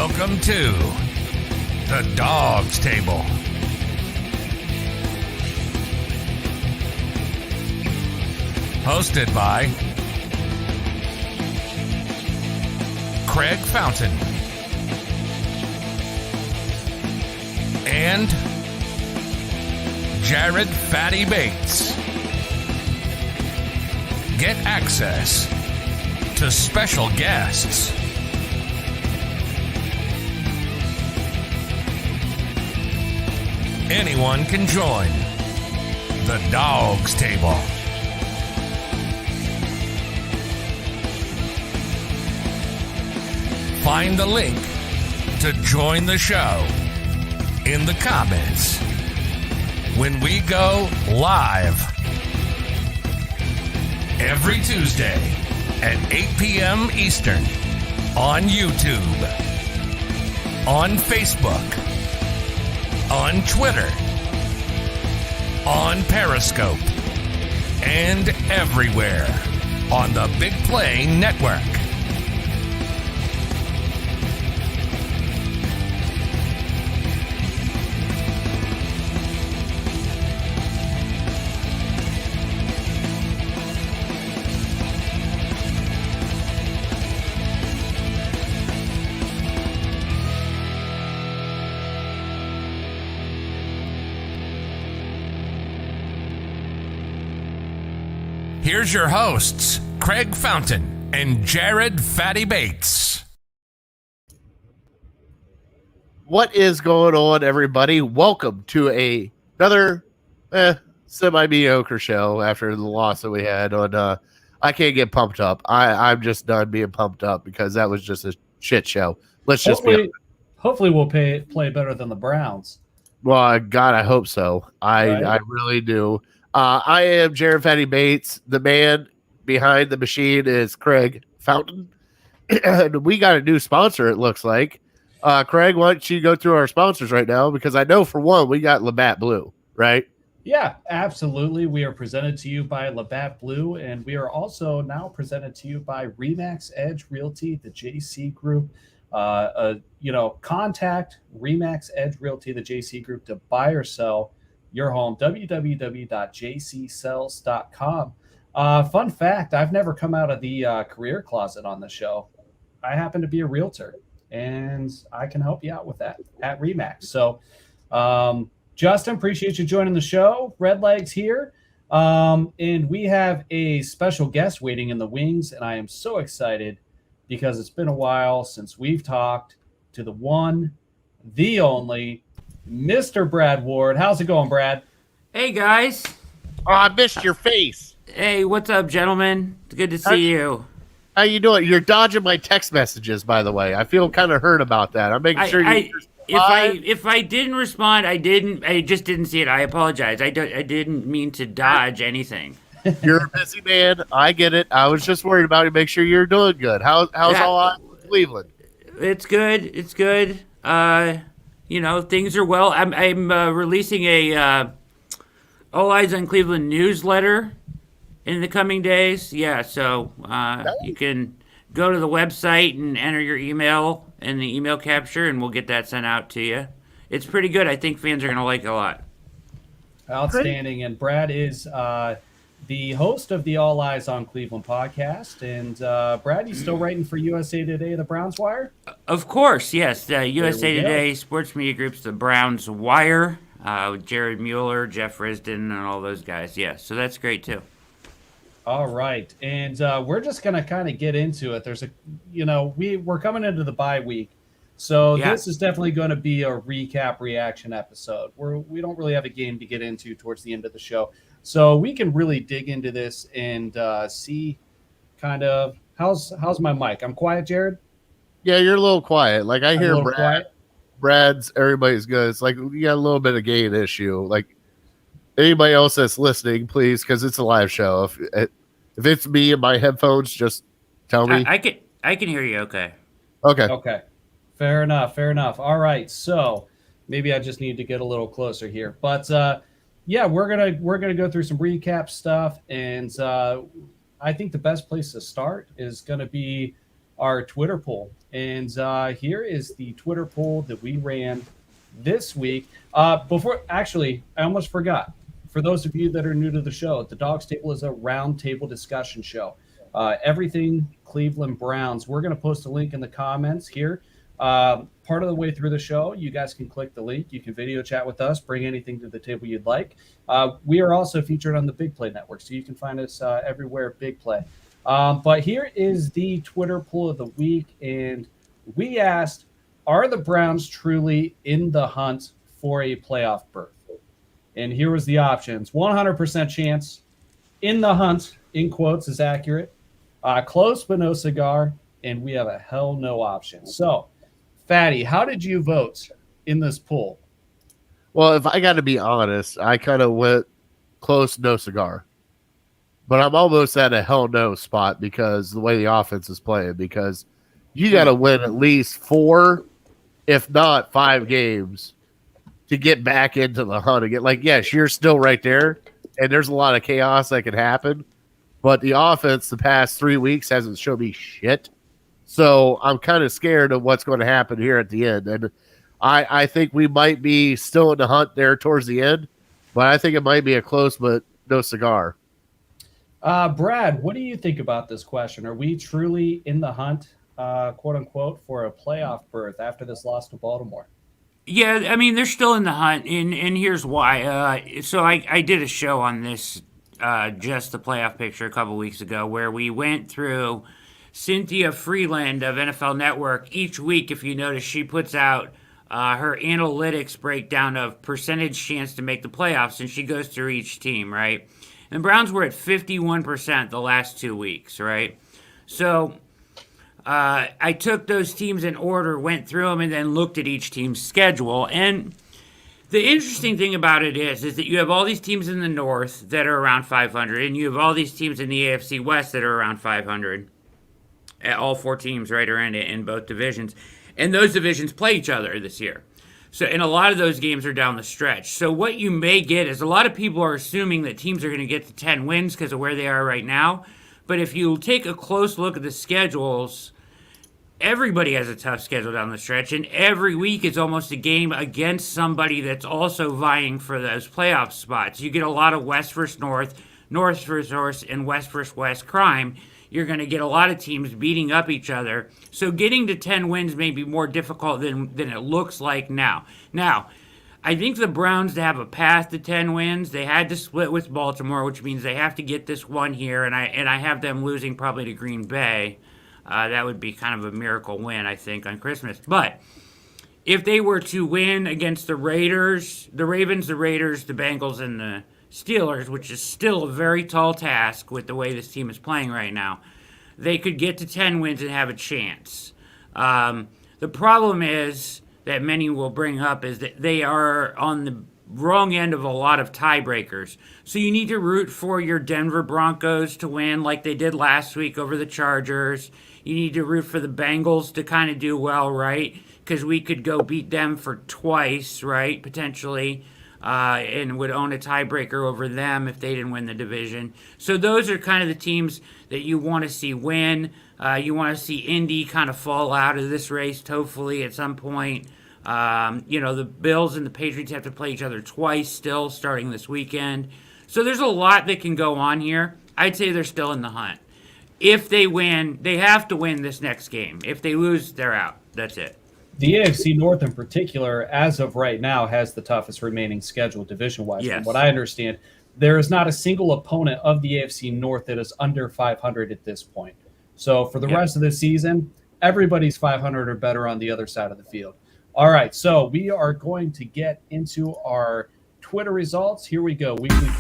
Welcome to the Dawgs Table. Hosted by Craig Fountain and Jared Fatty Bates. Get access to special guests. Anyone can join the Dawgs Table. Find the link to join the show in the comments when we go live every Tuesday at 8 p.m. Eastern on YouTube, on Facebook, on Twitter, on Periscope, and everywhere on the BIGPLAY network. Here's your hosts, Craig Fountain and Jared Fatty Bates. What is going on, everybody? Welcome to another semi-mediocre show after the loss that we had on I Can't Get Pumped Up. I'm just done being pumped up because that was just a shit show. Let's just be honest. Hopefully we'll play better than the Browns. Well, God, I hope so. I really do. I am Jared Fatty Bates. The man behind the machine is Craig Fountain. And we got a new sponsor, it looks like. Craig, why don't you go through our sponsors right now? Because I know, for one, we got Labatt Blue, right? Yeah, absolutely. We are presented to you by Labatt Blue, and we are also now presented to you by Remax Edge Realty, the JC Group. Contact Remax Edge Realty, the JC Group, to buy or sell your home, www.jcsells.com. Fun fact, I've never come out of the career closet on the show. I happen to be a realtor, and I can help you out with that at Remax. So, Justin, appreciate you joining the show. Red Legs here. And we have a special guest waiting in the wings, and I am so excited because it's been a while since we've talked to the one, the only, Mr. Brad Ward. How's it going, Brad? Hey, guys. Oh, I missed your face. Hey, what's up, gentlemen? It's good to see you. How you doing? You're dodging my text messages, by the way. I feel kind of hurt about that. I'm making sure if I didn't respond, I just didn't see it. I apologize. I didn't mean to dodge anything. You're a busy man. I get it. I was just worried about you. Make sure you're doing good. How's all Cleveland? It's good. It's good. Things are well. I'm releasing a All Eyes on Cleveland newsletter in the coming days. Yeah, so you can go to the website and enter your email in the email capture, and we'll get that sent out to you. It's pretty good. I think fans are going to like it a lot. Outstanding. And Brad is the host of the All Eyes on Cleveland podcast. And Brad, you still writing for USA Today, the Browns Wire? Of course, yes. USA Today Sports Media Group's the Browns Wire with Jared Mueller, Jeff Risdon, and all those guys. Yeah, so that's great too. All right, and we're just gonna kind of get into it. There's we're coming into the bye week, so This is definitely going to be a recap reaction episode. We don't really have a game to get into towards the end of the show, so we can really dig into this and see kind of how's my mic. I'm quiet, Jared. Yeah, you're a little quiet. Like I hear Brad's. Everybody's good. It's like you got a little bit of gain issue. Like. Anybody else that's listening, please, because it's a live show. If it's me and my headphones, just tell me. I can hear you. Okay. Okay. Fair enough. All right. So maybe I just need to get a little closer here, but we're gonna go through some recap stuff, and I think the best place to start is gonna be our Twitter poll. And here is the Twitter poll that we ran this week. Before, actually, I almost forgot. For those of you that are new to the show, the Dawgs Table is a round table discussion show. Everything Cleveland Browns. We're going to post a link in the comments here. Part of the way through the show, you guys can click the link. You can video chat with us, bring anything to the table you'd like. We are also featured on the BIGPLAY network, so you can find us everywhere BIGPLAY. But here is the Twitter poll of the week, and we asked, are the Browns truly in the hunt for a playoff berth? And here was the options. 100% chance, in the hunt, in quotes, is accurate. Close but no cigar, and we have a hell no option. So, Fatty, how did you vote in this poll? Well, if I got to be honest, I kind of went close, no cigar. But I'm almost at a hell no spot because the way the offense is playing, because you got to win at least 4, if not 5 games to get back into the hunt again. Like, yes, you're still right there, and there's a lot of chaos that can happen, but the offense the past 3 weeks hasn't shown me shit. So I'm kind of scared of what's going to happen here at the end. And I think we might be still in the hunt there towards the end, but I think it might be a close but no cigar. Brad, what do you think about this question? Are we truly in the hunt, quote unquote, for a playoff berth after this loss to Baltimore? Yeah, I mean, they're still in the hunt, and here's why. So I did a show on this, just the playoff picture a couple weeks ago, where we went through Cynthia Freeland of NFL Network. Each week, if you notice, she puts out her analytics breakdown of percentage chance to make the playoffs, and she goes through each team, right? And the Browns were at 51% the last 2 weeks, right? So I took those teams in order, went through them, and then looked at each team's schedule. And the interesting thing about it is that you have all these teams in the North that are around 500, and you have all these teams in the AFC West that are around 500. All 4 teams, right, are in both divisions. And those divisions play each other this year. So, and a lot of those games are down the stretch. So what you may get is a lot of people are assuming that teams are going to get to 10 wins because of where they are right now. But if you take a close look at the schedules, everybody has a tough schedule down the stretch, and every week is almost a game against somebody that's also vying for those playoff spots. You get a lot of West versus North, North versus North, and West versus West crime. You're going to get a lot of teams beating up each other. So getting to 10 wins may be more difficult than it looks like now. Now, I think the Browns, to have a path to 10 wins, they had to split with Baltimore, which means they have to get this one here, and I have them losing probably to Green Bay. That would be kind of a miracle win, I think, on Christmas. But if they were to win against the Raiders, the Ravens, the Raiders, the Bengals, and the Steelers, which is still a very tall task with the way this team is playing right now, they could get to 10 wins and have a chance. The problem is that many will bring up is that they are on the wrong end of a lot of tiebreakers. So you need to root for your Denver Broncos to win like they did last week over the Chargers. You need to root for the Bengals to kind of do well, right? Because we could go beat them for twice, right, potentially. And would own a tiebreaker over them if they didn't win the division. So those are kind of the teams that you want to see win. You want to see Indy kind of fall out of this race, hopefully, at some point. The Bills and the Patriots have to play each other twice still, starting this weekend. So there's a lot that can go on here. I'd say they're still in the hunt. If they win, they have to win this next game. If they lose, they're out. That's it. The AFC North in particular, as of right now, has the toughest remaining schedule division-wise. Yes. From what I understand, there is not a single opponent of the AFC North that is under 500 at this point. So for the rest of the season, everybody's 500 or better on the other side of the field. All right, so we are going to get into our Twitter results. Here we go. Weekly.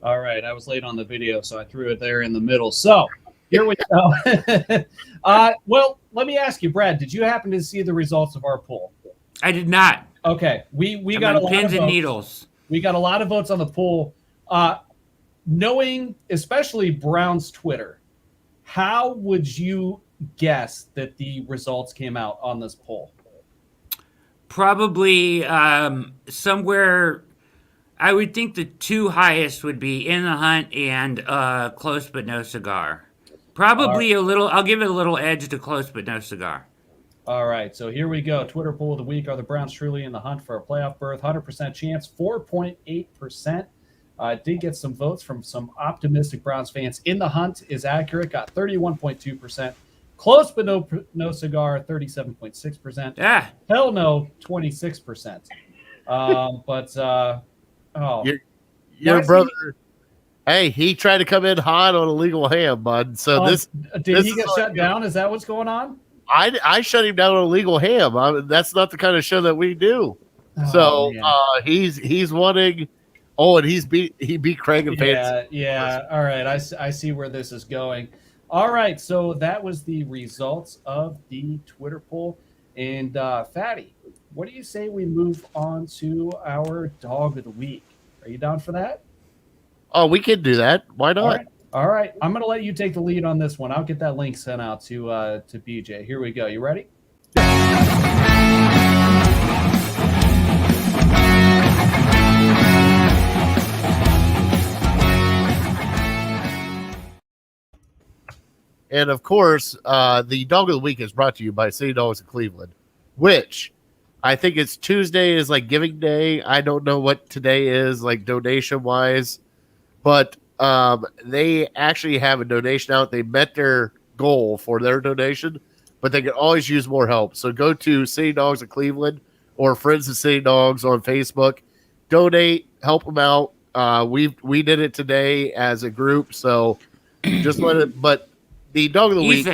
All right, I was late on the video, so I threw it there in the middle. So here we go. Well, let me ask you, Brad, did you happen to see the results of our poll? I did not. Okay, we got a lot pins of and votes. needles. We got a lot of votes on the poll. Knowing, especially Brown's Twitter, how would you guess that the results came out on this poll? Probably somewhere. I would think the two highest would be In the Hunt and Close But No Cigar. Probably a little. I'll give it a little edge to Close But No Cigar. All right, so here we go. Twitter poll of the week: Are the Browns truly in the hunt for a playoff berth? 100% chance, 4.8%. Did get some votes from some optimistic Browns fans. In the hunt is accurate, got 31.2%. Close but no cigar, 37.6%. Yeah. Hell no, 26%. Your brother. Hey, he tried to come in hot on illegal ham, bud. So did he get shut down? Is that what's going on? I shut him down on illegal ham. That's not the kind of show that we do. So he's wanting. Oh, and he beat Craig and Fancy. Yeah. All right, I see where this is going. All right, so that was the results of the Twitter poll. And Fatty, what do you say we move on to our dog of the week? Are you down for that? Oh, we can do that. Why not? All right. I'm going to let you take the lead on this one. I'll get that link sent out to BJ. Here we go. You ready? And of course, the dog of the week is brought to you by City Dogs of Cleveland, which I think it's Tuesday is like giving day. I don't know what today is like donation wise, but they actually have a donation out. They met their goal for their donation, but they can always use more help. So go to City Dogs of Cleveland or Friends of City Dogs on Facebook, donate, help them out. We did it today as a group, so just let it. But the dog of the week,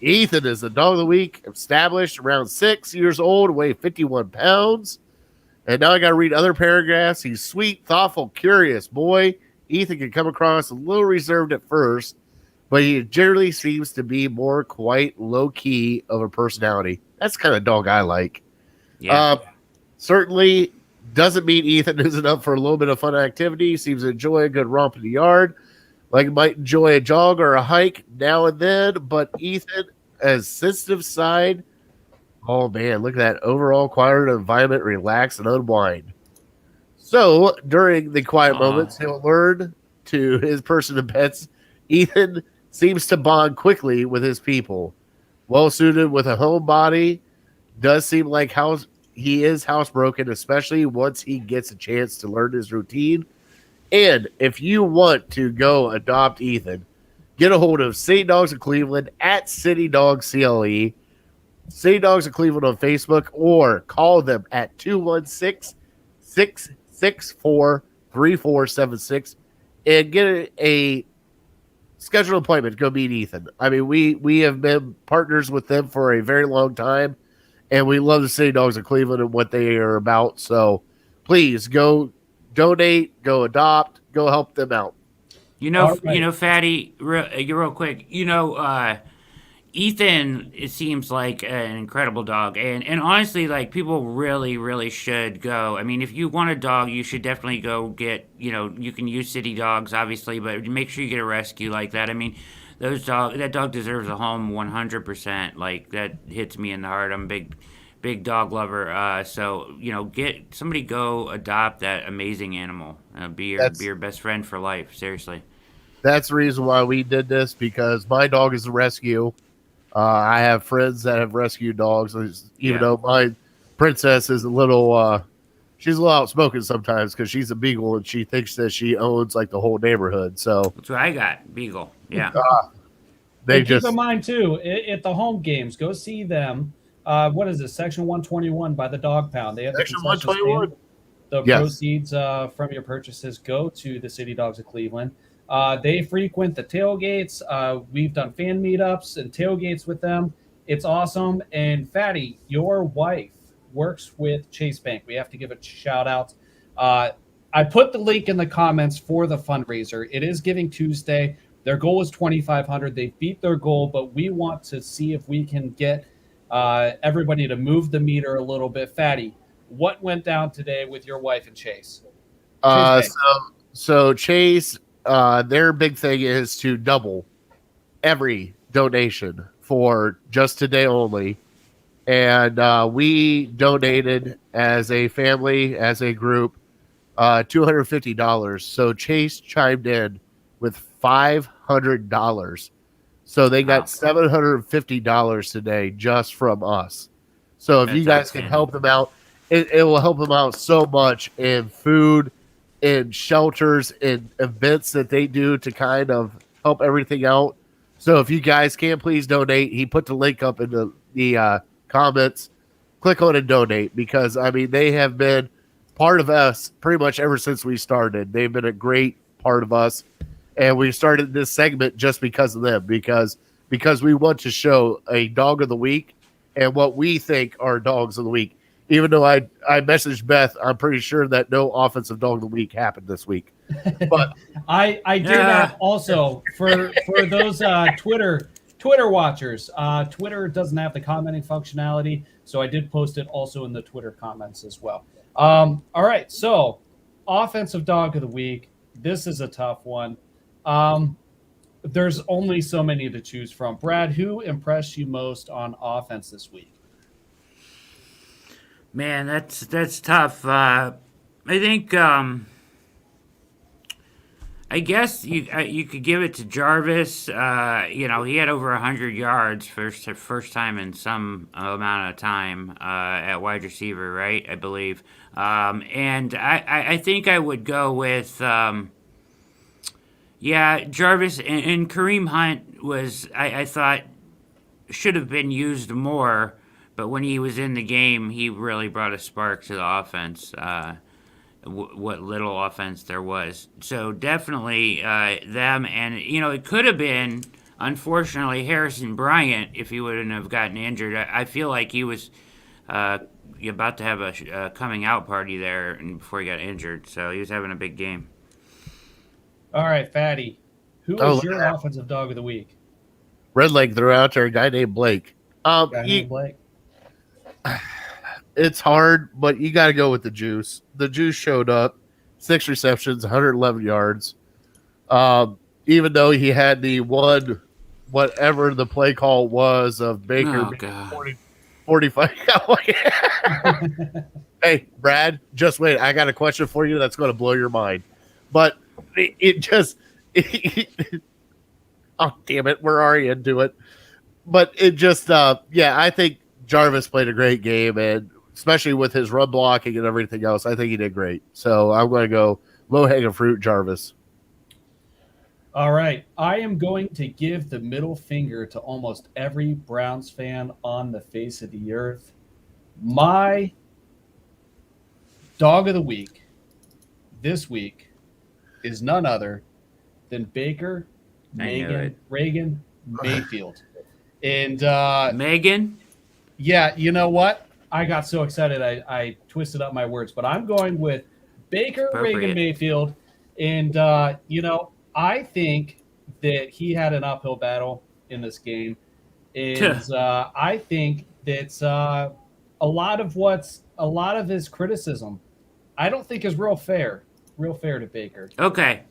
Ethan is the dog of the week. Established around 6 years old, weigh 51 pounds. And now I got to read other paragraphs. He's sweet, thoughtful, curious boy. Ethan can come across a little reserved at first, but he generally seems to be more quite low key of a personality. That's the kind of dog I like. Yeah. Certainly doesn't mean Ethan isn't up for a little bit of fun activity. Seems to enjoy a good romp in the yard. Like might enjoy a jog or a hike now and then, but Ethan, as sensitive side, oh man, look at that overall quiet environment, relax and unwind. So during the quiet moments, he'll learn to his person and pets. Ethan seems to bond quickly with his people. Well suited with a homebody, does seem like he is housebroken, especially once he gets a chance to learn his routine. And if you want to go adopt Ethan, get a hold of City Dogs of Cleveland at City Dogs CLE, City Dogs of Cleveland on Facebook, or call them at 216-664-3476 and get a scheduled appointment. Go meet Ethan. I mean, we have been partners with them for a very long time, and we love the City Dogs of Cleveland and what they are about. So please go donate, go adopt, go help them out. Fatty, real quick, Ethan, it seems like an incredible dog. And honestly, like, people really, really should go. I mean, if you want a dog, you should definitely go get, you can use City Dogs, obviously, but make sure you get a rescue like that. I mean, that dog deserves a home 100%. Like, that hits me in the heart. I'm a big dog lover. So, get somebody, go adopt that amazing animal. Be your best friend for life. Seriously. That's the reason why we did this, because my dog is a rescue. I have friends that have rescued dogs, even though my princess is she's a little outspoken sometimes because she's a beagle and she thinks that she owns like the whole neighborhood. So that's what I got, beagle. Yeah. Keep in mind too, at the home games, go see them. What is this? Section 121 by the Dog Pound. They have Section 121. The proceeds from your purchases go to the City Dogs of Cleveland. They frequent the tailgates. We've done fan meetups and tailgates with them. It's awesome. And Fatty, your wife works with Chase Bank. We have to give a shout out. I put the link in the comments for the fundraiser. It is Giving Tuesday. Their goal is $2,500. They beat their goal, but we want to see if we can get everybody to move the meter a little bit. Fatty, what went down today with your wife and Chase? So Chase, their big thing is to double every donation for just today only. and we donated as a family, as a group, $250. So Chase chimed in with $500. So they got $750 today just from us. So if you guys can help them out, it will help them out so much in food, in shelters, in events that they do to kind of help everything out. So if you guys can, please donate. He put the link up in the comments. Click on and donate, because I mean they have been part of us pretty much ever since we started. They've been a great part of us, and we started this segment just because of them, because we want to show a dog of the week and what we think are dogs of the week. Even though I messaged Beth, I'm pretty sure that no offensive dog of the week happened this week. But I did have also for those Twitter watchers. Twitter doesn't have the commenting functionality, so I did post it also in the Twitter comments as well. All right, so offensive dog of the week. This is a tough one. There's only so many to choose from. Brad, who impressed you most on offense this week? Man, that's tough. I think I guess you could give it to Jarvis. He had over 100 yards first time in some amount of time at wide receiver, right? I believe. And I think I would go with Jarvis, and Kareem Hunt was I thought should have been used more, but when he was in the game, he really brought a spark to the offense. What little offense there was. So definitely them, and it could have been, unfortunately, Harrison Bryant if he wouldn't have gotten injured. I feel like he was about to have a coming out party there and before he got injured, so he was having a big game. All right, Fatty, who is your offensive dog of the week? Red Leg threw out there a guy named Blake. Blake. It's hard, but you got to go with the juice. The juice showed up, 6 receptions, 111 yards. Even though he had the one, whatever the play call was of Baker, 45. Hey, Brad, just wait. I got a question for you that's going to blow your mind. But it just, oh, damn it. Where are you into it? But it just, I think Jarvis played a great game, and especially with his run blocking and everything else, I think he did great. So I'm going to go low-hanging fruit, Jarvis. All right. I am going to give the middle finger to almost every Browns fan on the face of the earth. My dog of the week this week is none other than Baker Reagan Mayfield. And Megan? Yeah, you know what? I got so excited I twisted up my words, but I'm going with Baker Reagan Mayfield. And, I think that he had an uphill battle in this game. And I think that a lot of his criticism, I don't think is real fair to Baker. Okay.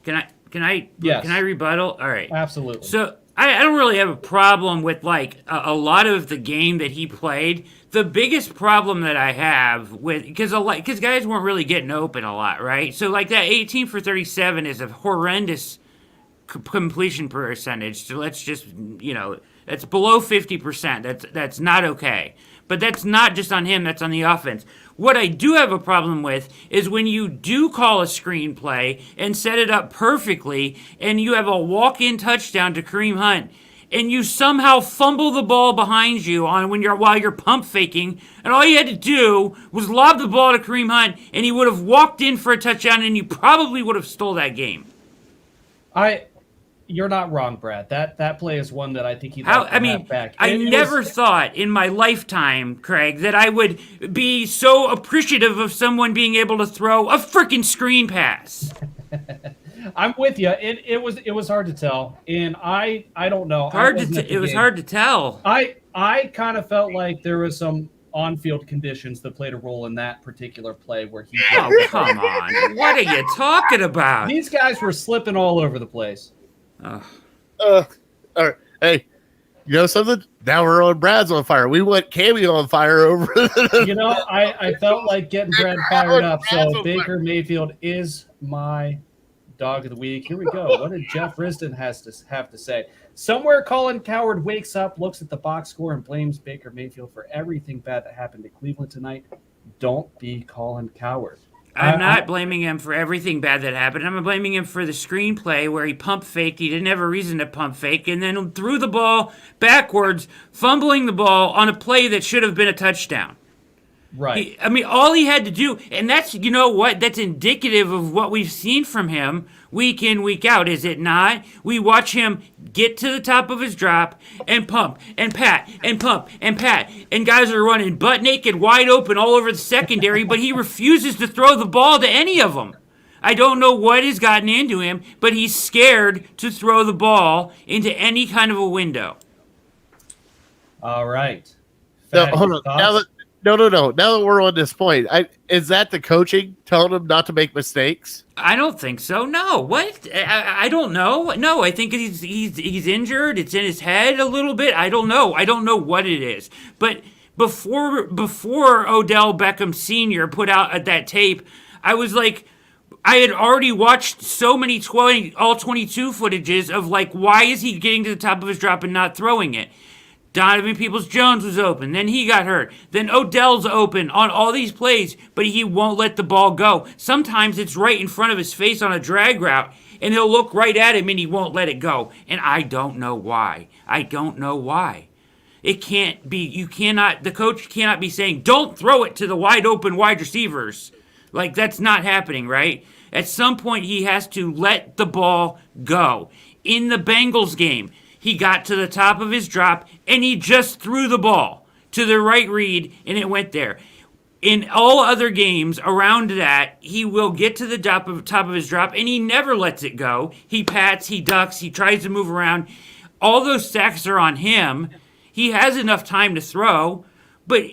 Can I rebuttal? All right. Absolutely. So I don't really have a problem with a lot of the game that he played. The biggest problem that I have with because guys weren't really getting open a lot, right? So that 18 for 37 is a horrendous completion percentage. So let's just that's below 50%. That's not okay. But that's not just on him. That's on the offense. What I do have a problem with is when you do call a screenplay and set it up perfectly, and you have a walk-in touchdown to Kareem Hunt, and you somehow fumble the ball behind you while you're pump faking, and all you had to do was lob the ball to Kareem Hunt, and he would have walked in for a touchdown, and you probably would have stole that game. You're not wrong, Brad. That play is one that I think he'd have back. I never thought in my lifetime, Craig, that I would be so appreciative of someone being able to throw a freaking screen pass. I'm with you. It was hard to tell, and I don't know. It was hard to tell. I kind of felt like there was some on-field conditions that played a role in that particular play where he. Oh, come on! What are you talking about? These guys were slipping all over the place. All right. Hey, You know something? Now we're on Brad's on fire. We went Cameo on fire over. I felt like getting Brad fired up. So Baker Mayfield is my dog of the week. Here we go. What did Jeff Risden have to say? Somewhere Colin Cowherd wakes up, looks at the box score, and blames Baker Mayfield for everything bad that happened to Cleveland tonight. Don't be Colin Cowherd. I'm not blaming him for everything bad that happened. I'm blaming him for the screenplay where he pump faked. He didn't have a reason to pump fake, and then threw the ball backwards, fumbling the ball on a play that should have been a touchdown. Right. All he had to do, and that's, you know what, that's indicative of what we've seen from him week in, week out, is it not? We watch him get to the top of his drop and pump and pat and pump and pat, and guys are running butt naked, wide open all over the secondary, but he refuses to throw the ball to any of them. I don't know what has gotten into him, but he's scared to throw the ball into any kind of a window. All right. No, hold on. No. Now that we're on this point, is that the coaching telling him not to make mistakes? I don't think so. No. What? I don't know. No, I think he's injured. It's in his head a little bit. I don't know. I don't know what it is. But before Odell Beckham Sr. put out that tape, I was like, I had already watched so many all 22 footages of like, why is he getting to the top of his drop and not throwing it? Donovan Peoples-Jones was open. Then he got hurt. Then Odell's open on all these plays, but he won't let the ball go. Sometimes it's right in front of his face on a drag route, and he'll look right at him, and he won't let it go. And I don't know why. It can't be. The coach cannot be saying, don't throw it to the wide open wide receivers. Like, that's not happening, right? At some point, he has to let the ball go. In the Bengals game, he got to the top of his drop, and he just threw the ball to the right read, and it went there. In all other games around that, he will get to the top of his drop, and he never lets it go. He pats, he ducks, he tries to move around. All those sacks are on him. He has enough time to throw, but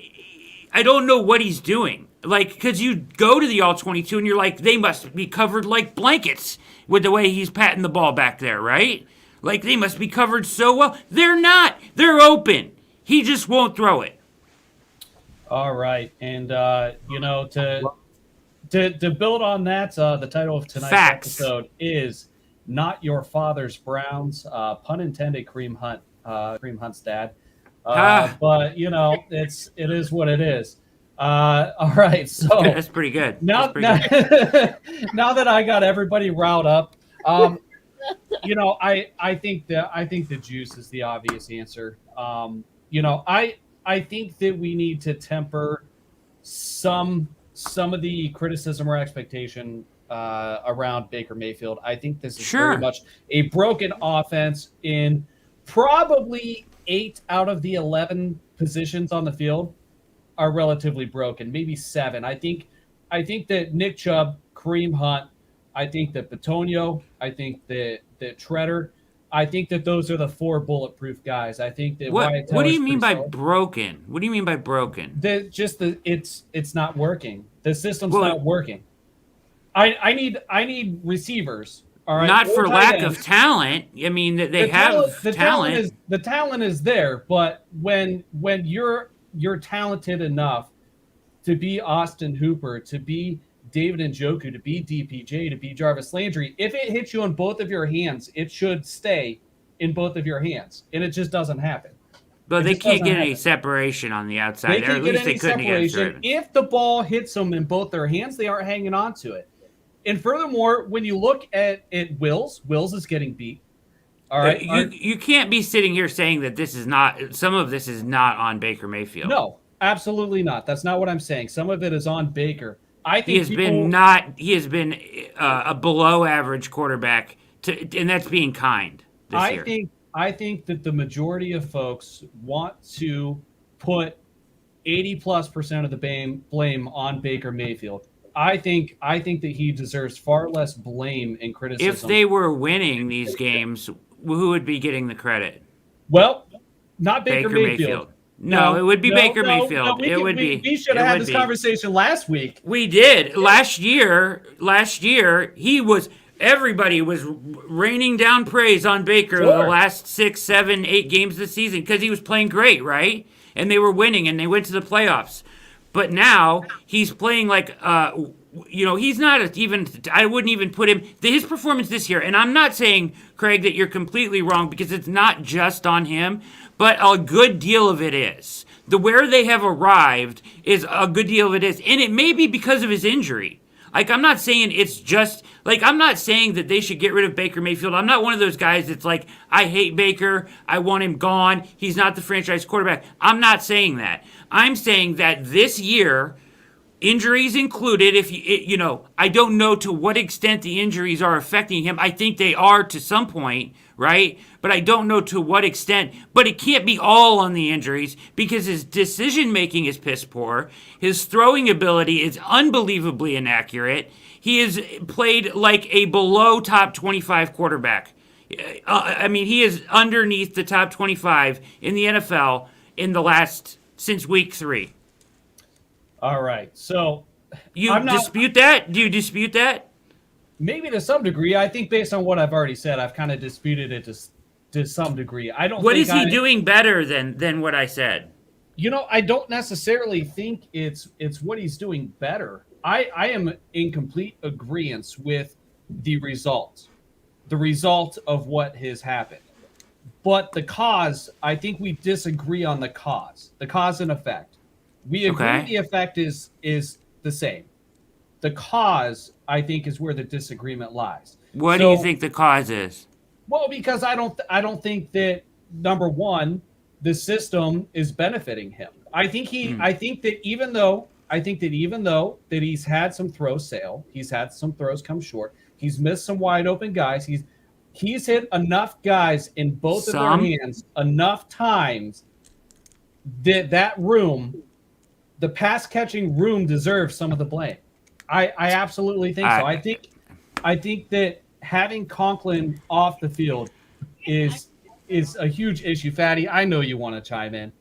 I don't know what he's doing. Like, because you go to the all-22, and you're like, they must be covered like blankets with the way he's patting the ball back there, right? Like, they must be covered so well. They're not. They're open. He just won't throw it. All right. And, to build on that, the title of tonight's episode is Not Your Father's Browns. Pun intended, Kareem Hunt's dad. But, it is what it is. All right. So that's pretty good. Now that I got everybody riled up, I think the juice is the obvious answer. I think that we need to temper some of the criticism or expectation around Baker Mayfield. I think this is very much a broken offense in probably 8 out of the 11 positions on the field are relatively broken, maybe 7. I think that Nick Chubb, Kareem Hunt, I think that Bitonio, I think that Treader, I think that those are the 4 bulletproof guys. I think that what do you mean by broken? What do you mean by broken? It's not working. The system's not working. I need receivers. All right, not for lack of talent. I mean, they have talent. The talent is there, but when you're talented enough to be Austin Hooper, to be David Njoku, to be DPJ, to be Jarvis Landry, if it hits you in both of your hands, it should stay in both of your hands, and it just doesn't happen. But they can't get any separation on the outside, or at least they couldn't against Ravens. If the ball hits them in both their hands, they aren't hanging on to it. And furthermore, when you look at Wills is getting beat. All right, you can't be sitting here saying that some of this is not on Baker Mayfield. No, absolutely not. That's not what I'm saying. Some of it is on Baker. I think he has been a below average quarterback, and that's being kind this year. I think that the majority of folks want to put 80+% of the blame on Baker Mayfield. I think that he deserves far less blame and criticism. If they were winning these games, who would be getting the credit? Well, not Baker Mayfield. No, it would be Baker Mayfield. We should have had this conversation last week. We did. Last year, he was everybody was raining down praise on Baker the last 6, 7, 8 games of the season because he was playing great, right? And they were winning and they went to the playoffs. But now he's playing like, he's not even, I wouldn't even put him, his performance this year, and I'm not saying, Craig, that you're completely wrong because it's not just on him, but a good deal of it is. Where they have arrived is a good deal of it is. And it may be because of his injury. Like, I'm not saying it's just, like, I'm not saying that they should get rid of Baker Mayfield. I'm not one of those guys that's like, I hate Baker. I want him gone. He's not the franchise quarterback. I'm not saying that. I'm saying that this year, injuries included, I don't know to what extent the injuries are affecting him. I think they are to some point, right? But I don't know to what extent. But it can't be all on the injuries because his decision-making is piss poor. His throwing ability is unbelievably inaccurate. He has played like a below top 25 quarterback. He is underneath the top 25 in the NFL since week 3. All right. So dispute that? Do you dispute that? Maybe to some degree. I think based on what I've already said, I've kind of disputed it to some degree. I don't. What is he doing better than what I said? I don't necessarily think it's what he's doing better. I am in complete agreement with the result of what has happened. But the cause, I think we disagree on the cause and effect. We agree the effect is the same. The cause, I think, is where the disagreement lies. What do you think the cause is? Well, because I don't think that, number one, the system is benefiting him. I think that even though that he's had some throws fail, he's had some throws come short, he's missed some wide open guys, he's hit enough guys in both of their hands enough times that room, the pass catching room, deserves some of the blame. I absolutely think so. I think that having Conklin off the field is a huge issue. Fatty, I know you want to chime in.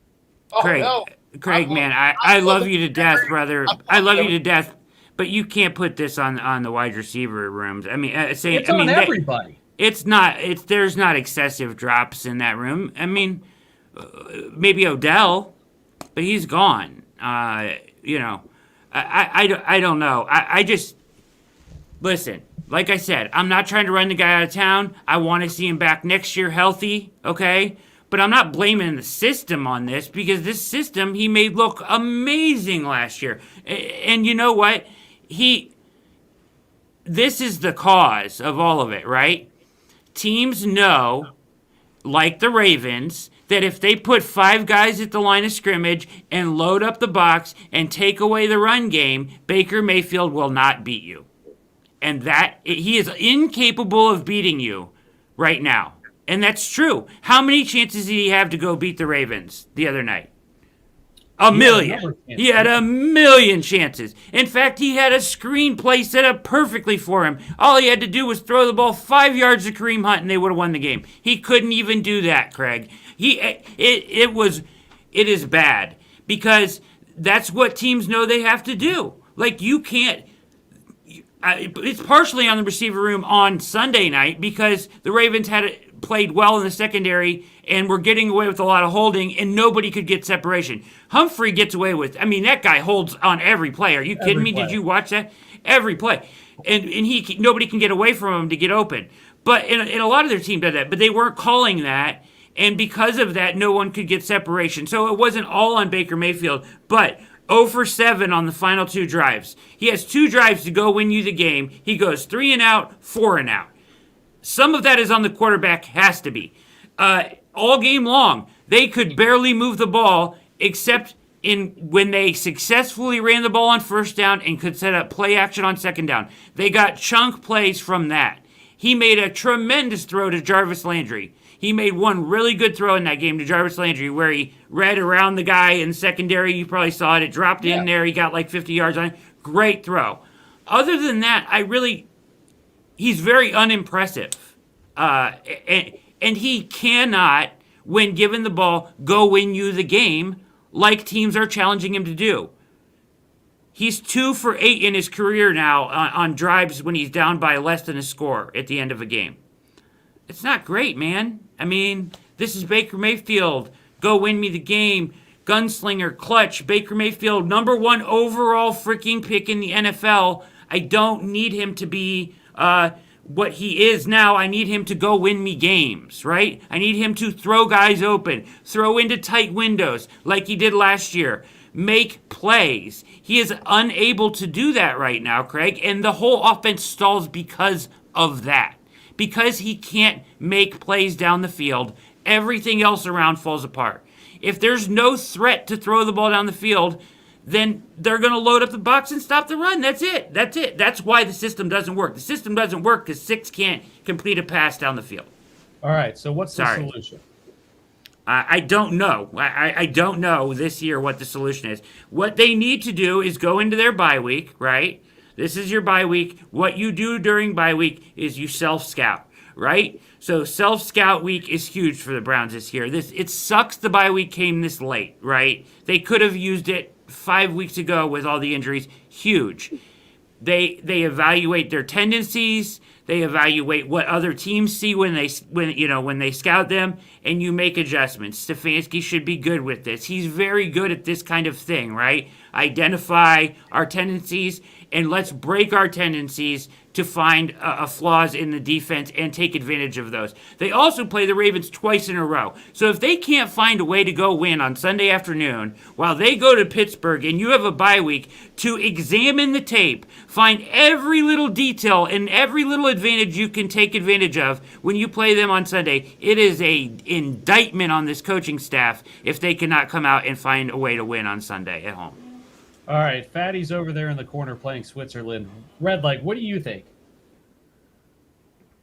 Craig, man, I love you to death, brother. I love you to death, but you can't put this on the wide receiver rooms. I mean, on everybody. There's not excessive drops in that room. I mean, maybe Odell, but he's gone. I don't know. I just listen. Like I said, I'm not trying to run the guy out of town. I want to see him back next year healthy, okay? But I'm not blaming the system on this because this system he made look amazing last year. And you know what? This is the cause of all of it, right? Teams know, like the Ravens, that if they put 5 guys at the line of scrimmage and load up the box and take away the run game, Baker Mayfield will not beat you. And he is incapable of beating you right now. And that's true. How many chances did he have to go beat the Ravens the other night? A million. He had a million chances. In fact, he had a screenplay set up perfectly for him. All he had to do was throw the ball 5 yards to Kareem Hunt and they would have won the game. He couldn't even do that, Craig. It is bad because that's what teams know they have to do. Like, you can't. It's partially on the receiver room on Sunday night because the Ravens had played well in the secondary and were getting away with a lot of holding and nobody could get separation. Humphrey gets away with, that guy holds on every play. Are you kidding me? Did you watch that? Every play. And nobody can get away from him to get open. But and a lot of their team did that, but they weren't calling that. And because of that, no one could get separation. So it wasn't all on Baker Mayfield, but 0 for 7 on the final 2 drives. He has 2 drives to go win you the game. He goes 3 and out, 4 and out. Some of that is on the quarterback, has to be. All game long, they could barely move the ball except when they successfully ran the ball on first down and could set up play action on second down. They got chunk plays from that. He made a tremendous throw to Jarvis Landry. He made one really good throw in that game to Jarvis Landry where he read around the guy in secondary. You probably saw it. It dropped in there. He got like 50 yards on it. Great throw. Other than that, he's very unimpressive. And he cannot, when given the ball, go win you the game like teams are challenging him to do. He's 2 for 8 in his career now on drives when he's down by less than a score at the end of a game. It's not great, man. I mean, this is Baker Mayfield. Go win me the game. Gunslinger, clutch. Baker Mayfield, number 1 overall freaking pick in the NFL. I don't need him to be what he is now. I need him to go win me games, right? I need him to throw guys open, throw into tight windows like he did last year, make plays. He is unable to do that right now, Craig, and the whole offense stalls because of that. Because he can't make plays down the field, everything else around falls apart. If there's no threat to throw the ball down the field, then they're going to load up the box and stop the run. That's it. That's why the system doesn't work. The system doesn't work because 6 can't complete a pass down the field. All right, so what's the solution? I don't know. I don't know this year what the solution is. What they need to do is go into their bye week, right? This is your bye week. What you do during bye week is you self-scout, right? So self-scout week is huge for the Browns this year. It sucks the bye week came this late, right? They could have used it 5 weeks ago with all the injuries. Huge. They evaluate their tendencies. They evaluate what other teams see when they scout them, and you make adjustments. Stefanski should be good with this. He's very good at this kind of thing, right? Identify our tendencies, and let's break our tendencies to find flaws in the defense and take advantage of those. They also play the Ravens twice in a row. So if they can't find a way to go win on Sunday afternoon while they go to Pittsburgh and you have a bye week to examine the tape, find every little detail and every little advantage you can take advantage of when you play them on Sunday, it is a indictment on this coaching staff if they cannot come out and find a way to win on Sunday at home. All right, Fatty's over there in the corner playing Switzerland. Red Leg, what do you think?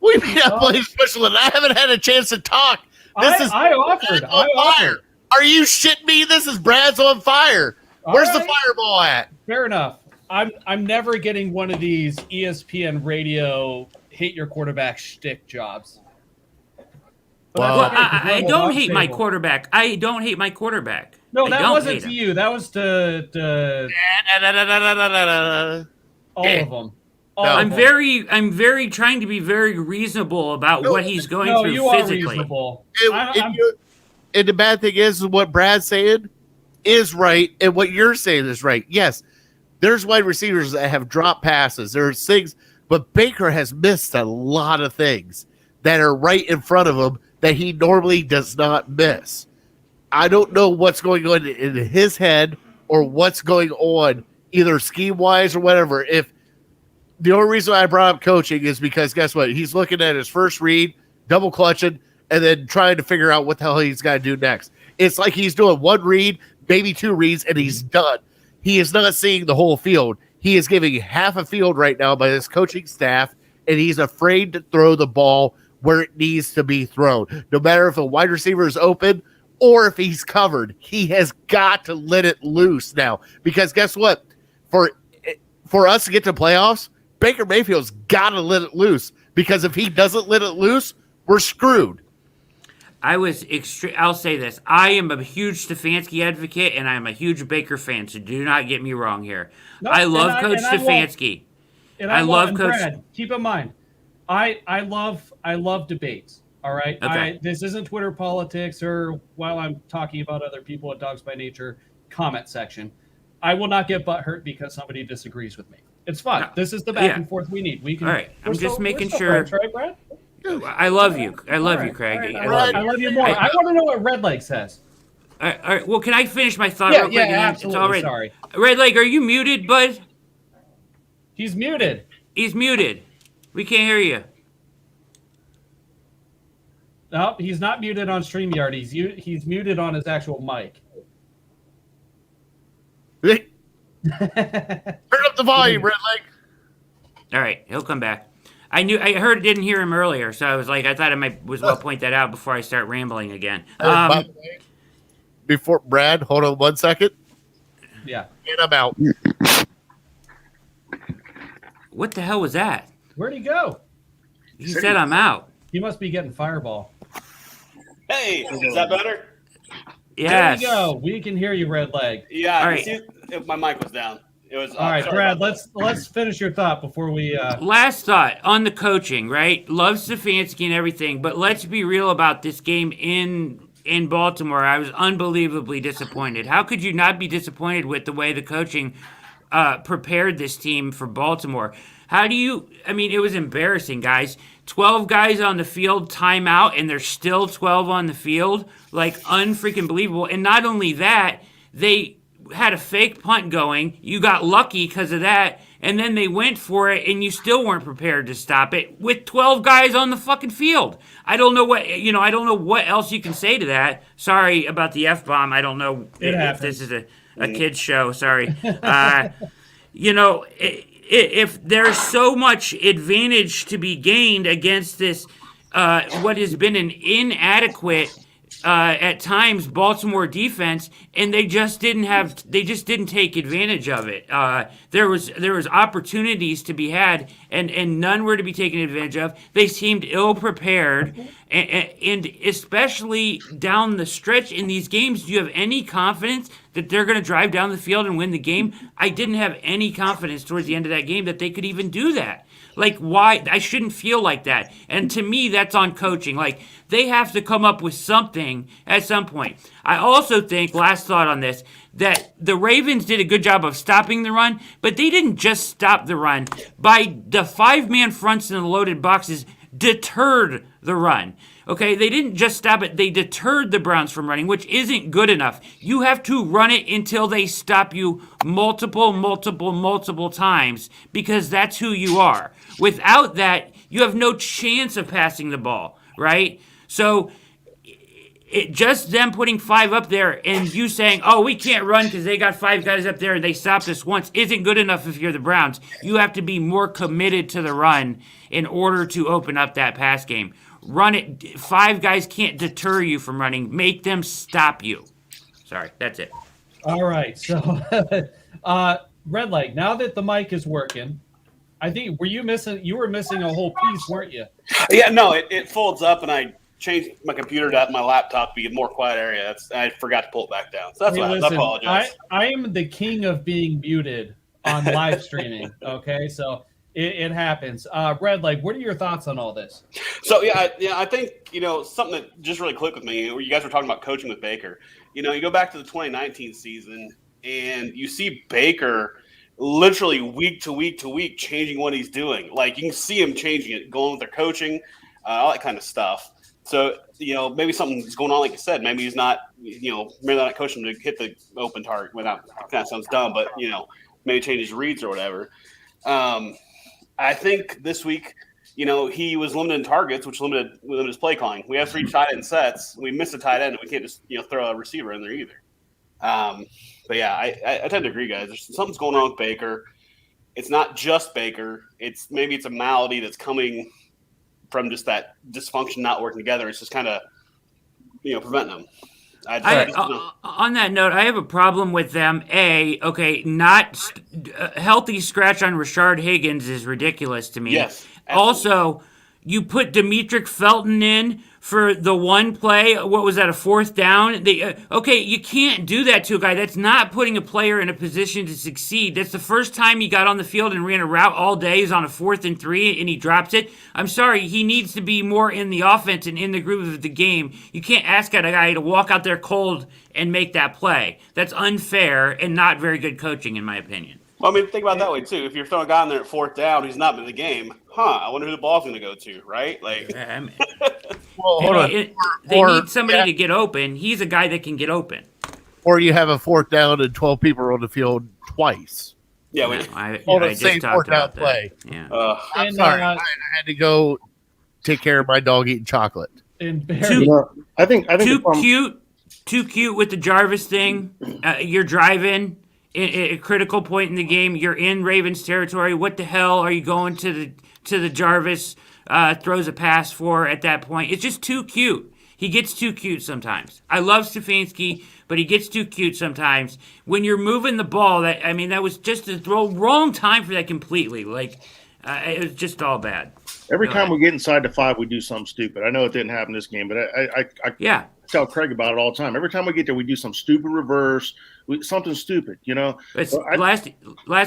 We mean I'm playing Switzerland. I haven't had a chance to talk. I offered. Are you shitting me? This is Brad's on fire. Where's the fireball at? Fair enough. I'm never getting one of these ESPN radio hate your quarterback shtick jobs. Well, I don't hate my quarterback. I don't hate my quarterback. No, that wasn't to you. That was to all of them. I'm very trying to be very reasonable about what he's going through you physically. Are reasonable. And the bad thing is what Brad's saying is right, and what you're saying is right. Yes, there's wide receivers that have dropped passes. There's things, but Baker has missed a lot of things that are right in front of him that he normally does not miss. I don't know what's going on in his head or what's going on either scheme-wise or whatever. If the only reason I brought up coaching is because guess what? He's looking at his first read, double clutching, and then trying to figure out what the hell he's got to do next. It's like he's doing one read, maybe 2 reads, and he's done. He is not seeing the whole field. He is giving half a field right now by this coaching staff, and he's afraid to throw the ball where it needs to be thrown. No matter if a wide receiver is open or if he's covered, he has got to let it loose now. Because guess what? For us to get to playoffs, Baker Mayfield's got to let it loose. Because if he doesn't let it loose, we're screwed. I'll say this. I am a huge Stefanski advocate, and I'm a huge Baker fan, so do not get me wrong here. No, I love Coach Stefanski. I love Coach. Brad, keep in mind, I love debates. All right. Okay. This isn't Twitter politics or while I'm talking about other people at Dogs by Nature comment section. I will not get butthurt because somebody disagrees with me. It's fun. No. This is the back and forth we need. We can. All right. I'm just making sure. Friends, right, Brad? I love you. I love you, Craig. Right. I love you more. I want to know what Red Leg says. All right. Well, can I finish my thought real quick? Yeah, absolutely. It's all right. Sorry. Red Leg, are you muted, bud? He's muted. He's muted. We can't hear you. No, he's not muted on StreamYard. He's muted on his actual mic. Turn up the volume, Red Leg. All right, he'll come back. Didn't hear him earlier, so I was like, I thought I might as well point that out before I start rambling again. Before Brad, hold on 1 second. Yeah. And I'm out. What the hell was that? Where'd he go? He said I'm out. He must be getting fireball. Hey, is that better? Yes. There you go. We can hear you, Red Leg. Yeah. All right. See, my mic was down. It was All right, sorry Brad. about Let's finish your thought before we. Last thought on the coaching, right? Love Stefanski and everything, but let's be real about this game in Baltimore. I was unbelievably disappointed. How could you not be disappointed with the way the coaching prepared this team for Baltimore? How do you? I mean, it was embarrassing, guys. 12 guys on the field, timeout, and there's still 12 on the field. Like, unfreaking believable. And not only that, they had a fake punt going. You got lucky because of that. And then they went for it, and you still weren't prepared to stop it with 12 guys on the fucking field. I don't know what else you can say to that. Sorry about the F-bomb. I don't know if this is a kid's show. Sorry. If there's so much advantage to be gained against this, what has been an inadequate, at times, Baltimore defense, and they just didn't take advantage of it. There was opportunities to be had, and none were to be taken advantage of. They seemed ill prepared, and especially down the stretch in these games. Do you have any confidence that they're going to drive down the field and win the game? I didn't have any confidence towards the end of that game that they could even do that. Like, why? I shouldn't feel like that. And to me, that's on coaching. Like, they have to come up with something at some point. I also think, last thought on this, that the Ravens did a good job of stopping the run, but they didn't just stop the run. By the 5-man fronts in the loaded boxes deterred the run. Okay, they didn't just stop it, they deterred the Browns from running, which isn't good enough. You have to run it until they stop you multiple times, because that's who you are. Without that, you have no chance of passing the ball, right? So just them putting 5 up there and you saying, oh, we can't run because they got 5 guys up there and they stopped us once, isn't good enough if you're the Browns. You have to be more committed to the run in order to open up that pass game. Run it. 5 guys can't deter you from running. Make them stop you. Sorry, that's it. All right. So, Red Light, now that the mic is working, I think, you were missing a whole piece, weren't you? Yeah, no, it folds up, and I changed my computer to my laptop to be a more quiet area. I forgot to pull it back down. So that's why I apologize. I am the king of being muted on live streaming. Okay, so it happens. Red Light, what are your thoughts on all this? So I think something that just really clicked with me. Where you guys were talking about coaching with Baker. You go back to the 2019 season, and you see Baker literally week to week to week changing what he's doing. Like, you can see him changing it, going with their coaching, all that kind of stuff. So, maybe something's going on, like you said. Maybe he's not, maybe they're not coaching him to hit the open target. Well, that kind of sounds dumb, but, maybe change his reads or whatever. I think this week, he was limited in targets, which limited his play calling. We have 3 tight end sets. We missed a tight end, and we can't just, throw a receiver in there either. But yeah, I tend to agree, guys. Something's going on with Baker. It's not just Baker. Maybe it's a malady that's coming from just that dysfunction not working together. It's just kind of, preventing them. On that note, I have a problem with them. Not healthy scratch on Rashard Higgins is ridiculous to me. Yes. Absolutely. Also, you put Demetric Felton in for the one play. What was that, a 4th down? You can't do that to a guy. That's not putting a player in a position to succeed. That's the first time he got on the field and ran a route all day. He's on a 4th and 3, and he drops it. I'm sorry, he needs to be more in the offense and in the groove of the game. You can't ask a guy to walk out there cold and make that play. That's unfair and not very good coaching, in my opinion. Well, think about it that way, too. If you're throwing a guy in there at 4th down, he's not in the game. I wonder who the ball's going to go to, right? Like, well, hold on. They need somebody to get open. He's a guy that can get open. Or you have a 4th down and 12 people on the field twice. Yeah, I just talked about that. Play. Yeah. I'm sorry. I had to go take care of my dog eating chocolate. I think too cute with the Jarvis thing. You're driving at a critical point in the game. You're in Ravens territory. What the hell are you going to the Jarvis throws a pass for at that point? It's just too cute. He gets too cute sometimes. I love Stefanski, but he gets too cute sometimes. When you're moving the ball, that was just the wrong time for that completely. Like, it was just all bad. Every time we get inside the 5, we do something stupid. I know it didn't happen this game, but I tell Craig about it all the time. Every time we get there, we do some stupid reverse. something stupid, It's So last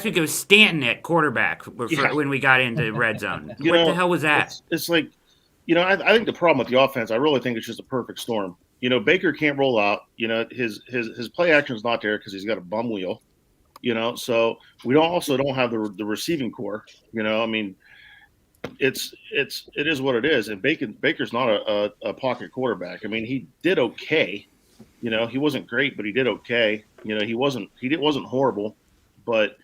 week it was Stanton at quarterback Yeah. when we got into red zone. You What know, the hell was that? It's like, I think the problem with the offense, I really think it's just a perfect storm. Baker can't roll out. His play action is not there because he's got a bum wheel. So we don't have the receiving core. I mean, it is what it is. And Baker's not a pocket quarterback. I mean, he did okay. He wasn't great, but he did okay. He wasn't horrible, but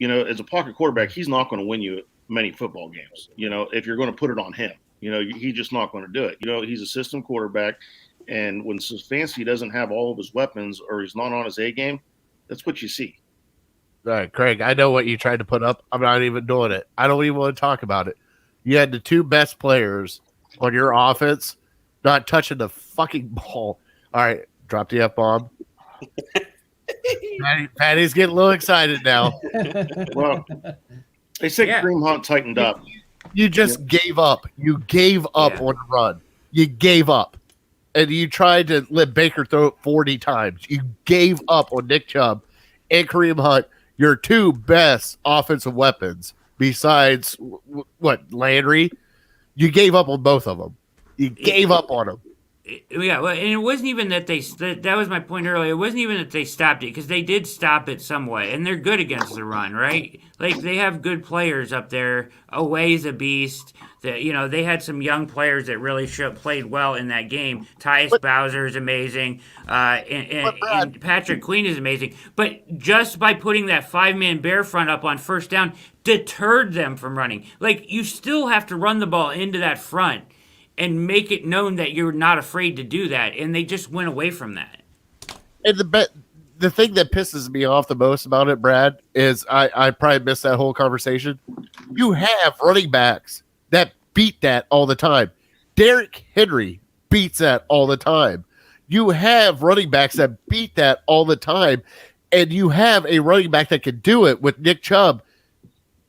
as a pocket quarterback, he's not going to win you many football games. If you're going to put it on him, he's just not going to do it. He's a system quarterback, and when Stefanski doesn't have all of his weapons or he's not on his A game, that's what you see. All right, Craig, I know what you tried to put up. I'm not even doing it. I don't even want to talk about it. You had the two best players on your offense not touching the fucking ball. All right, drop the F-bomb. Patty's getting a little excited now. Well, they said Kareem Hunt tightened up. You just gave up. You gave up on the run. You gave up. And you tried to let Baker throw it 40 times. You gave up on Nick Chubb and Kareem Hunt, your two best offensive weapons, besides, Landry? You gave up on both of them. You gave up on them. Yeah, well, and it wasn't even that that was my point earlier. It wasn't even that they stopped it, because they did stop it some way, and they're good against the run, right? Like, they have good players up there. Away's a beast. They had some young players that really played well in that game. Tyus Bowser is amazing, and Patrick Queen is amazing. But just by putting that 5-man bear front up on first down deterred them from running. Like, you still have to run the ball into that front and make it known that you're not afraid to do that, and they just went away from that. And the thing that pisses me off the most about it, Brad, is I probably missed that whole conversation. You have running backs that beat that all the time. Derrick Henry beats that all the time. You have running backs that beat that all the time, and you have a running back that can do it with Nick Chubb.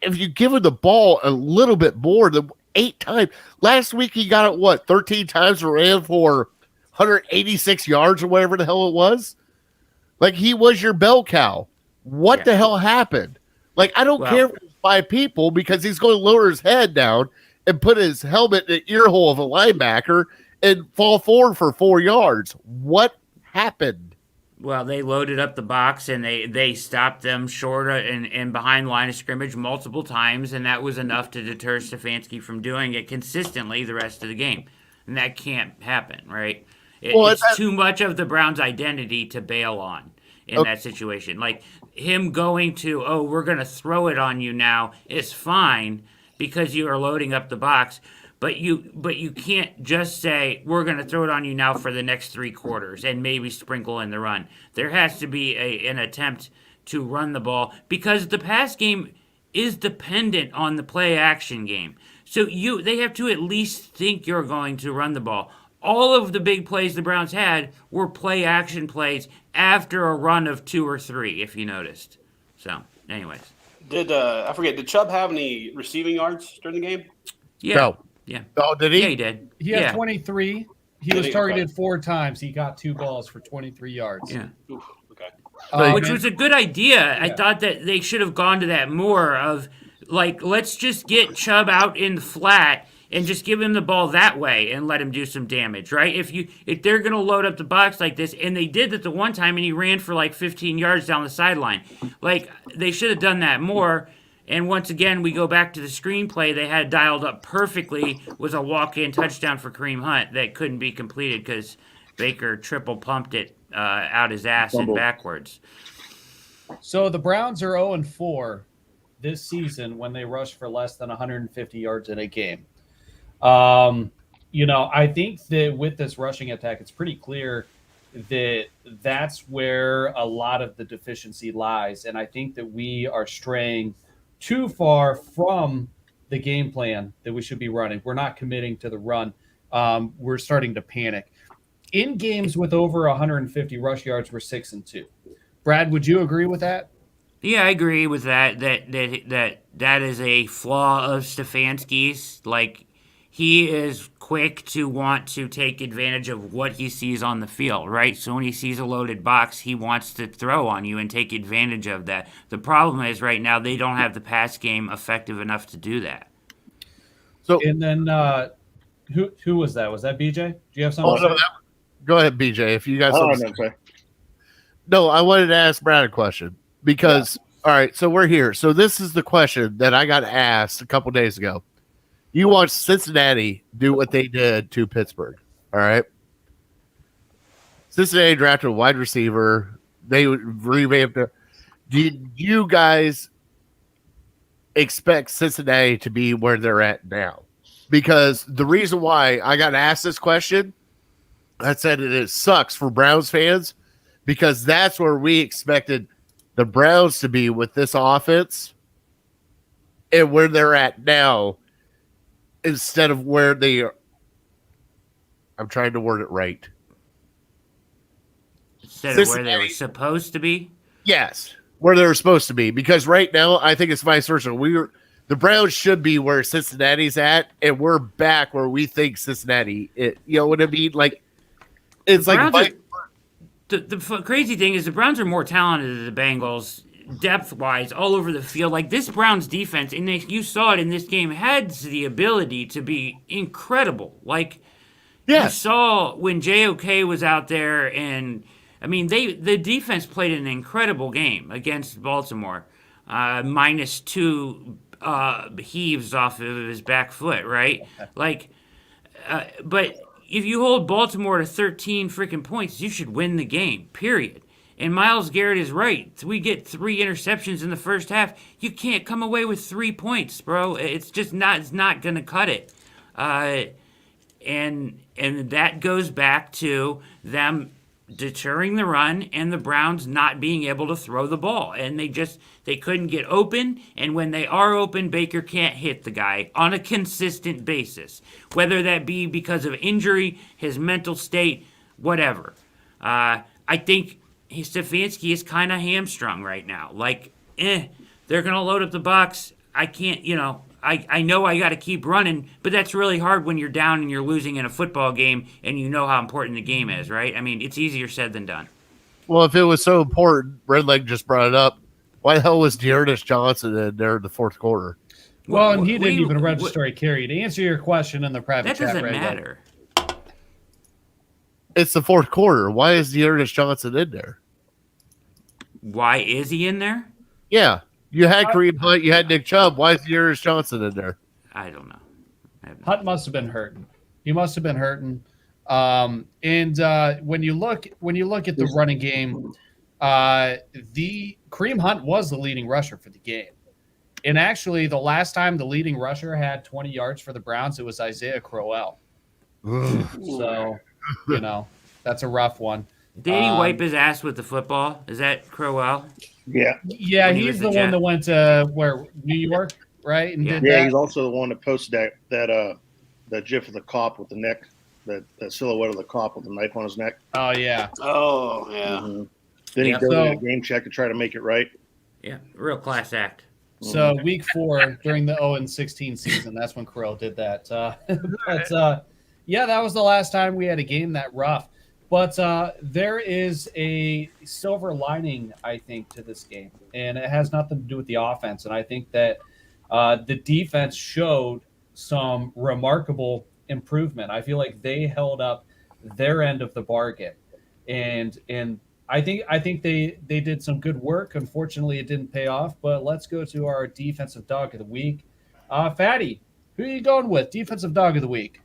If you give him the ball a little bit more than 8 times. Last week he got it, 13 times and ran for 186 yards or whatever the hell it was? Like, he was your bell cow. What the hell happened? Like, I don't care if it's 5 people, because he's going to lower his head down and put his helmet in the ear hole of a linebacker and fall forward for 4 yards. What happened? Well, they loaded up the box, and they stopped them short and behind line of scrimmage multiple times, and that was enough to deter Stefanski from doing it consistently the rest of the game. And that can't happen, right? It's too much of the Browns' identity to bail on in that situation. Like, him going to, we're going to throw it on you now is fine because you are loading up the box. But you can't just say, we're going to throw it on you now for the next 3 quarters and maybe sprinkle in the run. There has to be an attempt to run the ball, because the pass game is dependent on the play action game. So they have to at least think you're going to run the ball. All of the big plays the Browns had were play action plays after a run of 2 or 3, if you noticed. So, anyways. Did Chubb have any receiving yards during the game? Yeah. No. Yeah. Oh, did he? Yeah, he did. He had 23. He was targeted 4 times. He got 2 balls for 23 yards. Yeah. Oof, okay. Which was a good idea. Yeah. I thought that they should have gone to that more of, like, let's just get Chubb out in the flat and just give him the ball that way and let him do some damage, right? If they're going to load up the box like this, and they did that the one time, and he ran for like 15 yards down the sideline. Like, they should have done that more. And once again, we go back to the screenplay they had dialed up perfectly, was a walk-in touchdown for Kareem Hunt that couldn't be completed because Baker triple pumped it out his ass and backwards. So the Browns are 0-4 this season when they rush for less than 150 yards in a game. I think that with this rushing attack, it's pretty clear that that's where a lot of the deficiency lies. And I think that we are straying too far from the game plan that we should be running. We're not committing to the run. We're starting to panic. In games with over 150 rush yards, we're 6-2. Brad, would you agree with that? Yeah, I agree with that. That is a flaw of Stefanski's. Like, he is quick to want to take advantage of what he sees on the field, right? So when he sees a loaded box, he wants to throw on you and take advantage of that. The problem is right now they don't have the pass game effective enough to do that. So And then who was that? Was that BJ? Do you have something? no, go ahead, BJ. If you guys, Okay. no, I wanted to ask Brad a question because all right, so we're here. So this is the question that I got asked a couple days ago. You watched Cincinnati do what they did to Pittsburgh. All right. Cincinnati drafted a wide receiver. They revamped it. Did you guys expect Cincinnati to be where they're at now? Because the reason why I got asked this question, I said it sucks for Browns fans because that's where we expected the Browns to be with this offense and where they're at now instead of where they are. I'm trying to word it right. Instead of where they were supposed to be? Yes, where they were supposed to be. Because right now, I think it's vice versa. The Browns should be where Cincinnati's at, and we're back where we think Cincinnati. You know what I mean? Like it's like the crazy thing is the Browns are more talented than the Bengals depth-wise all over the field. Like this Browns defense, and you saw it in this game, had the ability to be incredible. Like you saw when JOK was out there, and I mean the defense played an incredible game against Baltimore, -2 heaves off of his back foot, right? Like, but if you hold Baltimore to 13 freaking points, you should win the game, period. And Myles Garrett is right. We get 3 interceptions in the first half. You can't come away with 3 points, bro. It's just not. It's not gonna cut it. And that goes back to them deterring the run and the Browns not being able to throw the ball. And they couldn't get open. And when they are open, Baker can't hit the guy on a consistent basis, whether that be because of injury, his mental state, whatever. I think Stefanski is kind of hamstrung right now. Like, they're going to load up the box. I can't, I know I got to keep running, but that's really hard when you're down and you're losing in a football game and you know how important the game is, right? I mean, it's easier said than done. Well, if it was so important, Redleg just brought it up. Why the hell was Dearness Johnson in there in the fourth quarter? Well, and he didn't even register a carry. To answer your question in the private chat, that doesn't matter. It's the fourth quarter. Why is Dearness Johnson in there? Why is he in there? Yeah. You had Kareem Hunt, you had Nick Chubb. Why is Dearness Johnson in there? I don't know. Hunt must have been hurting. He must have been hurting. When you look at the running game, the Kareem Hunt was the leading rusher for the game. And actually, the last time the leading rusher had 20 yards for the Browns, it was Isaiah Crowell. So, that's a rough one. Did he wipe his ass with the football? Is that Crowell? Yeah. Yeah, he's the one that went to New York, right? And he's also the one that posted that gif of the cop with the neck, that silhouette of the cop with the knife on his neck. Oh yeah. Oh yeah. Mm-hmm. Then he goes to a game check to try to make it right. Yeah, real class act. So week 4 during the 0-16 season, that's when Crowell did that. But that was the last time we had a game that rough. But there is a silver lining, I think, to this game, and it has nothing to do with the offense. And I think that the defense showed some remarkable improvement. I feel like they held up their end of the bargain, and I think they did some good work. Unfortunately, it didn't pay off. But let's go to our defensive dog of the week, Fatty. Who are you going with? Defensive dog of the week.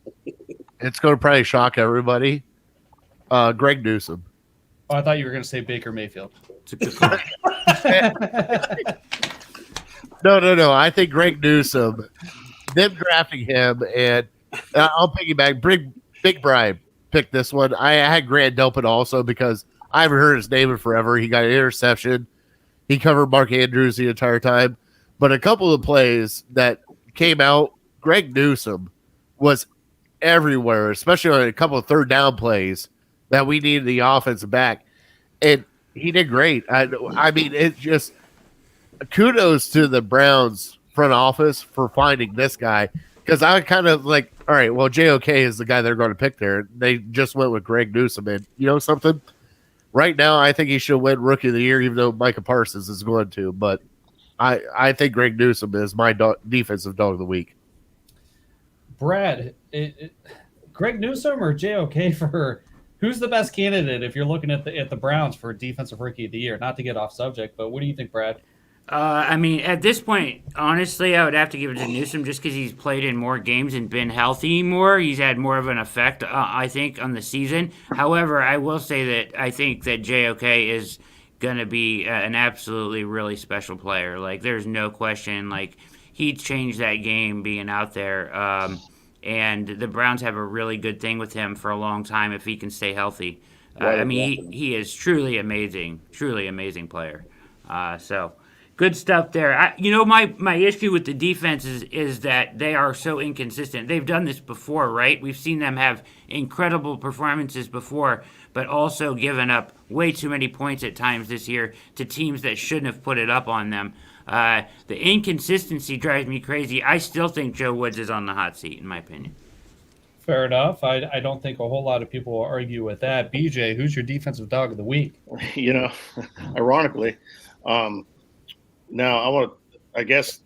It's going to probably shock everybody. Greg Newsome. Oh, I thought you were going to say Baker Mayfield. It's a good call. No. I think Greg Newsome, them drafting him, and I'll piggyback. Big Brian picked this one. I had Grant Delpit also because I haven't heard his name in forever. He got an interception. He covered Mark Andrews the entire time. But a couple of plays that came out, Greg Newsome was everywhere, especially on a couple of third down plays that we needed the offense back. And he did great. I mean, it's just kudos to the Browns front office for finding this guy. Because I kind of like, all right, well, JOK is the guy they're going to pick there. They just went with Greg Newsome. And you know something? Right now, I think he should win Rookie of the Year, even though Micah Parsons is going to. But I think Greg Newsome is my defensive dog of the week. Brad, Greg Newsome or JOK for who's the best candidate if you're looking at the Browns for defensive rookie of the year? Not to get off subject, but what do you think, Brad? I mean, at this point, honestly, I would have to give it to Newsome just because he's played in more games and been healthy more. He's had more of an effect, I think, on the season. However, I will say that I think that JOK is going to be an absolutely really special player. Like, there's no question. Like, he changed that game being out there. And the Browns have a really good thing with him for a long time if he can stay healthy. I mean, he is truly amazing player. So good stuff there. My issue with the defense is that they are so inconsistent. They've done this before, right? We've seen them have incredible performances before, but also given up way too many points at times this year to teams that shouldn't have put it up on them. The inconsistency drives me crazy. I still think Joe Woods is on the hot seat, in my opinion. Fair enough. I don't think a whole lot of people will argue with that. BJ, who's your defensive dog of the week? Ironically, now I guess,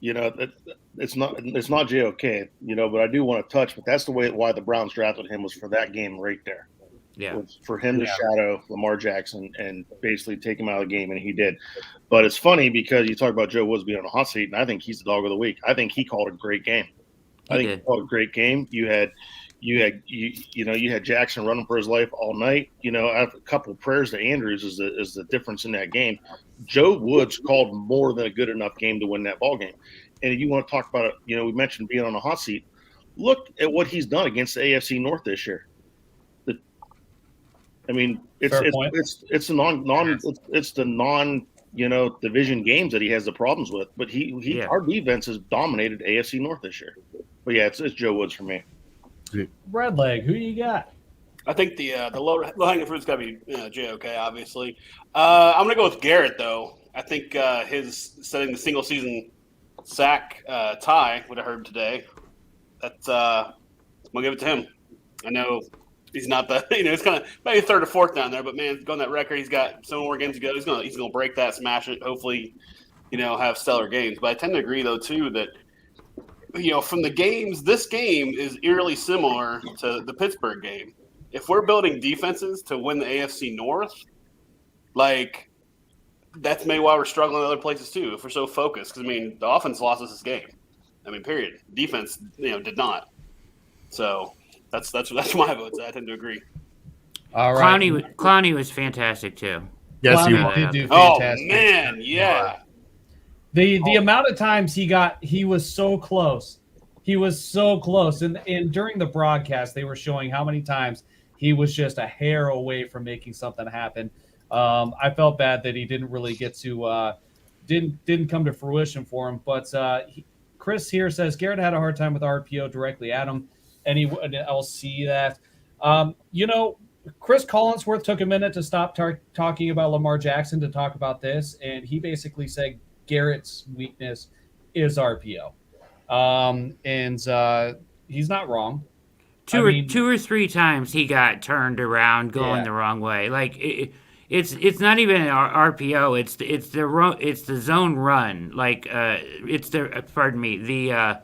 it's not JOK, but I do want to touch, but that's why the Browns drafted him was for that game right there. Yeah. Was for him to shadow Lamar Jackson and basically take him out of the game, and he did. But it's funny because you talk about Joe Woods being on a hot seat, and I think he's the dog of the week. I think he called a great game. He called a great game. You had Jackson running for his life all night. A couple of prayers to Andrews is the difference in that game. Joe Woods called more than a good enough game to win that ball game. And if you want to talk about it, we mentioned being on a hot seat. Look at what he's done against the AFC North this year. It's the non division games that he has the problems with. But our defense has dominated AFC North this year. But yeah, it's Joe Woods for me. Red Leg, who you got? I think the low hanging fruit's got to be JOK, obviously. I'm gonna go with Garrett though. I think his setting the single season sack tie would have hurt today. That's I'm gonna give it to him. I know he's not it's kind of maybe third or fourth down there, but man, going that record, he's got so many more games to go. He's gonna break that, smash it. Hopefully, have stellar games. But I tend to agree though too that from the games, this game is eerily similar to the Pittsburgh game. If we're building defenses to win the AFC North, like that's maybe why we're struggling in other places too. If we're so focused, because the offense lost us this game. Period. Defense, did not. So that's my vote. I tend to agree. All right, Clowney was fantastic too. Yes, he did do fantastic. fantastic. Oh man, yeah. The amount of times he was so close. He was so close. And during the broadcast, they were showing how many times he was just a hair away from making something happen. I felt bad that he didn't really get to didn't come to fruition for him. But Chris here says Garrett had a hard time with RPO directly at him, and I'll see that. Chris Collinsworth took a minute to stop talking about Lamar Jackson to talk about this, and he basically said Garrett's weakness is RPO. And he's not wrong. Two or three times he got turned around going the wrong way. Like it's not even an RPO. It's the zone run. Like it's the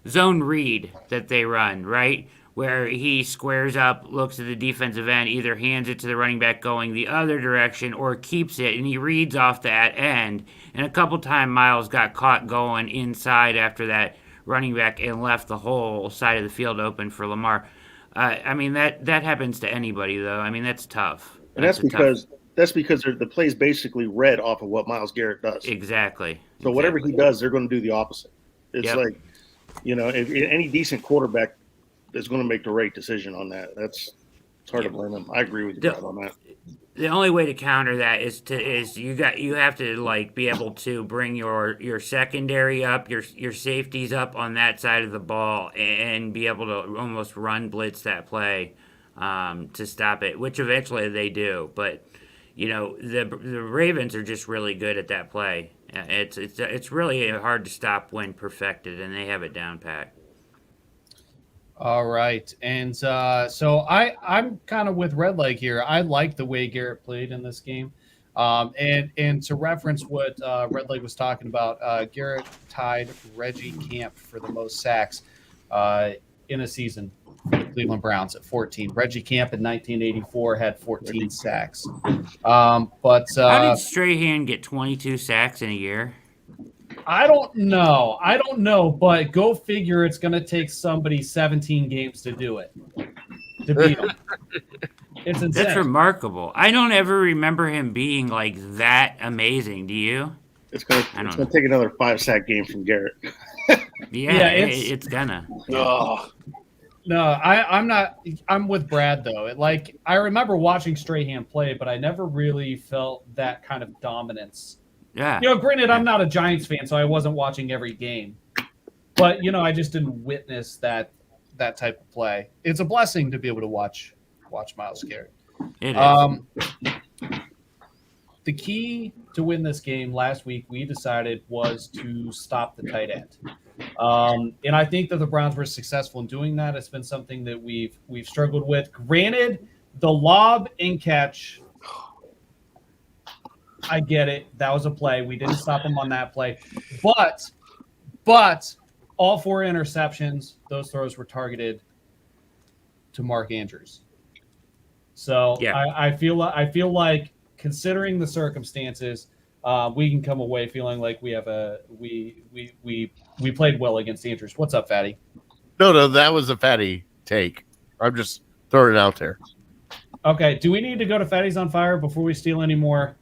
zone read that they run, right? Where he squares up, looks at the defensive end, either hands it to the running back going the other direction or keeps it, and he reads off that end. And a couple times Miles got caught going inside after that running back and left the whole side of the field open for Lamar. That happens to anybody, though. That's tough. And that's because the play's basically read off of what Myles Garrett does. Exactly. So whatever he does, they're going to do the opposite. It's like, if any decent quarterback is going to make the right decision on that. It's hard to blame him. I agree with you on that. The only way to counter that is you have to be able to bring your secondary up, your safeties up on that side of the ball, and be able to almost run blitz that play to stop it, which eventually they do. But the Ravens are just really good at that play. It's really hard to stop when perfected, and they have it down pat. All right. And so I'm kind of with Red Leg here. I like the way Garrett played in this game. And to reference what Red Leg was talking about, Garrett tied Reggie Camp for the most sacks in a season for the Cleveland Browns at 14. Reggie Camp in 1984 had 14 sacks. But how did Strahan get 22 sacks in a year? I don't know, but go figure it's going to take somebody 17 games to do it, to beat him. It's insane. That's remarkable. I don't ever remember him being like that amazing. Do you? It's going to take another 5-sack game from Garrett. Yeah, it's gonna. Oh. No, I'm not. I'm with Brad though. I remember watching Strahan play, but I never really felt that kind of dominance. Yeah. Granted, I'm not a Giants fan, so I wasn't watching every game. But I just didn't witness that type of play. It's a blessing to be able to watch Myles Garrett. It is. The key to win this game last week, we decided, was to stop the tight end. And I think that the Browns were successful in doing that. It's been something that we've struggled with. Granted, the lob and catch, I get it. That was a play. We didn't stop him on that play. But all 4 interceptions, those throws were targeted to Mark Andrews. So yeah. I feel like, considering the circumstances, we can come away feeling like we have we played well against Andrews. What's up, Fatty? No, that was a Fatty take. I'm just throwing it out there. Okay, do we need to go to Fatty's on Fire before we steal any more?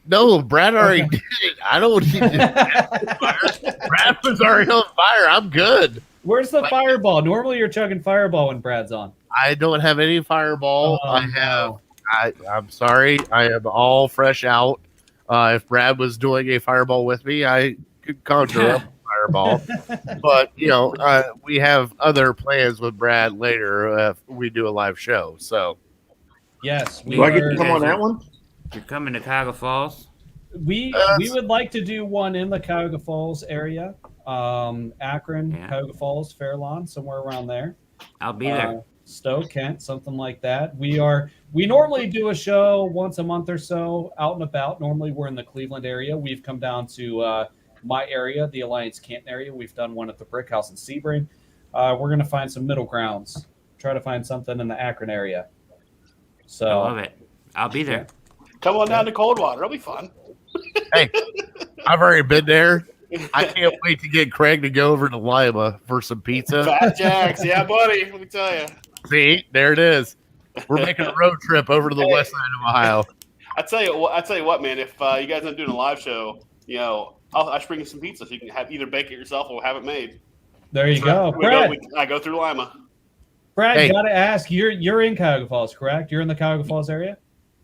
No, Brad already did it. I don't need to. Brad was already on fire. I'm good. Where's the fireball? Normally you're chugging fireball when Brad's on. I don't have any fireball. I'm sorry. I am all fresh out. If Brad was doing a fireball with me, I could conjure up a fireball. But, we have other plans with Brad later if we do a live show. So, yes. Do I get to come on that one? You're coming to Cuyahoga Falls? We would like to do one in the Cuyahoga Falls area. Akron, Cuyahoga Falls, Fairlawn, somewhere around there. I'll be there. Stowe, Kent, something like that. We normally do a show once a month or so, out and about. Normally we're in the Cleveland area. We've come down to my area, the Alliance Canton area. We've done one at the Brick House in Sebring. We're going to find some middle grounds. Try to find something in the Akron area. So I love it. I'll be there. Come on down to Coldwater. It'll be fun. Hey, I've already been there. I can't wait to get Craig to go over to Lima for some pizza. Fat Jacks. Yeah, buddy. Let me tell you. See, there it is. We're making a road trip over to the west side of Ohio. I tell you what, man. If you guys aren't doing a live show, I should bring you some pizza so you can either bake it yourself or have it made. There you go, Brad. I go through Lima. Brad, got to ask. You're in Cuyahoga Falls, correct? You're in the Cuyahoga Falls area.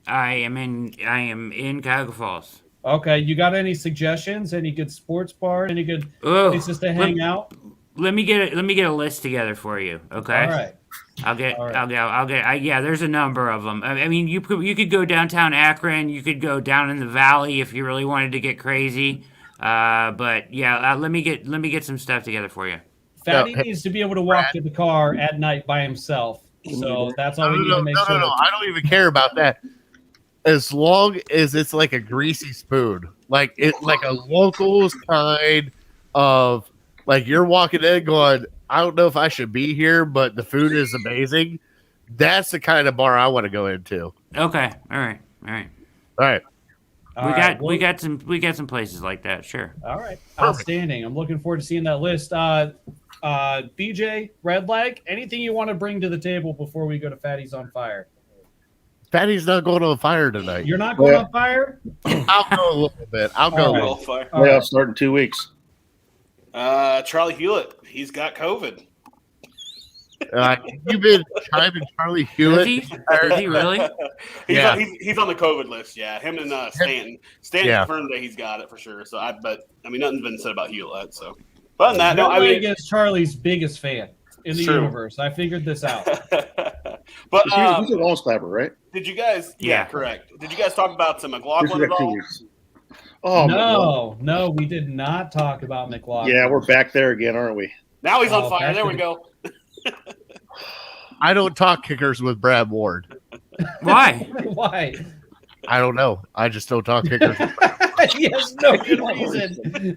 I am in Cuyahoga Falls. Okay, you got any suggestions? Any good sports bars? Any good places to hang out? Let me get a list together for you. Okay. All right. I'll get. Yeah, there's a number of them. I mean, you could go downtown Akron. You could go down in the valley if you really wanted to get crazy. But yeah, let me get some stuff together for you. Fatty needs to be able to walk to the car at night by himself. So that's all we need to make sure. No, I don't even care about that. As long as it's like a greasy spoon, like a locals kind of, like, you're walking in going, I don't know if I should be here, but the food is amazing. That's the kind of bar I want to go into. Okay. All right. We got some places like that. Sure. All right. Perfect. Outstanding. I'm looking forward to seeing that list. BJ, Red Leg, anything you want to bring to the table before we go to Fatty's on Fire? Fatty's not going on fire tonight. You're not going on fire? I'll go a little bit. I'll go a little fire. Yeah, I'll start in 2 weeks. Charlie Hewlett, he's got COVID. You've been chiming Charlie Hewlett. Is he really? He's on the COVID list. Yeah, him and Stanton. Stanton confirmed that he's got it for sure. So nothing's been said about Hewlett. So, but that, is Charlie's biggest fan in the universe. I figured this out. But he's a long snapper, right? Did you guys? Yeah, correct. Did you guys talk about McLaughlin at all? Oh no, we did not talk about McLaughlin. Yeah, we're back there again, aren't we? Now he's on fire. There we go. I don't talk kickers with Brad Ward. Why? Why? I don't know. I just don't talk kickers. He has no good reason.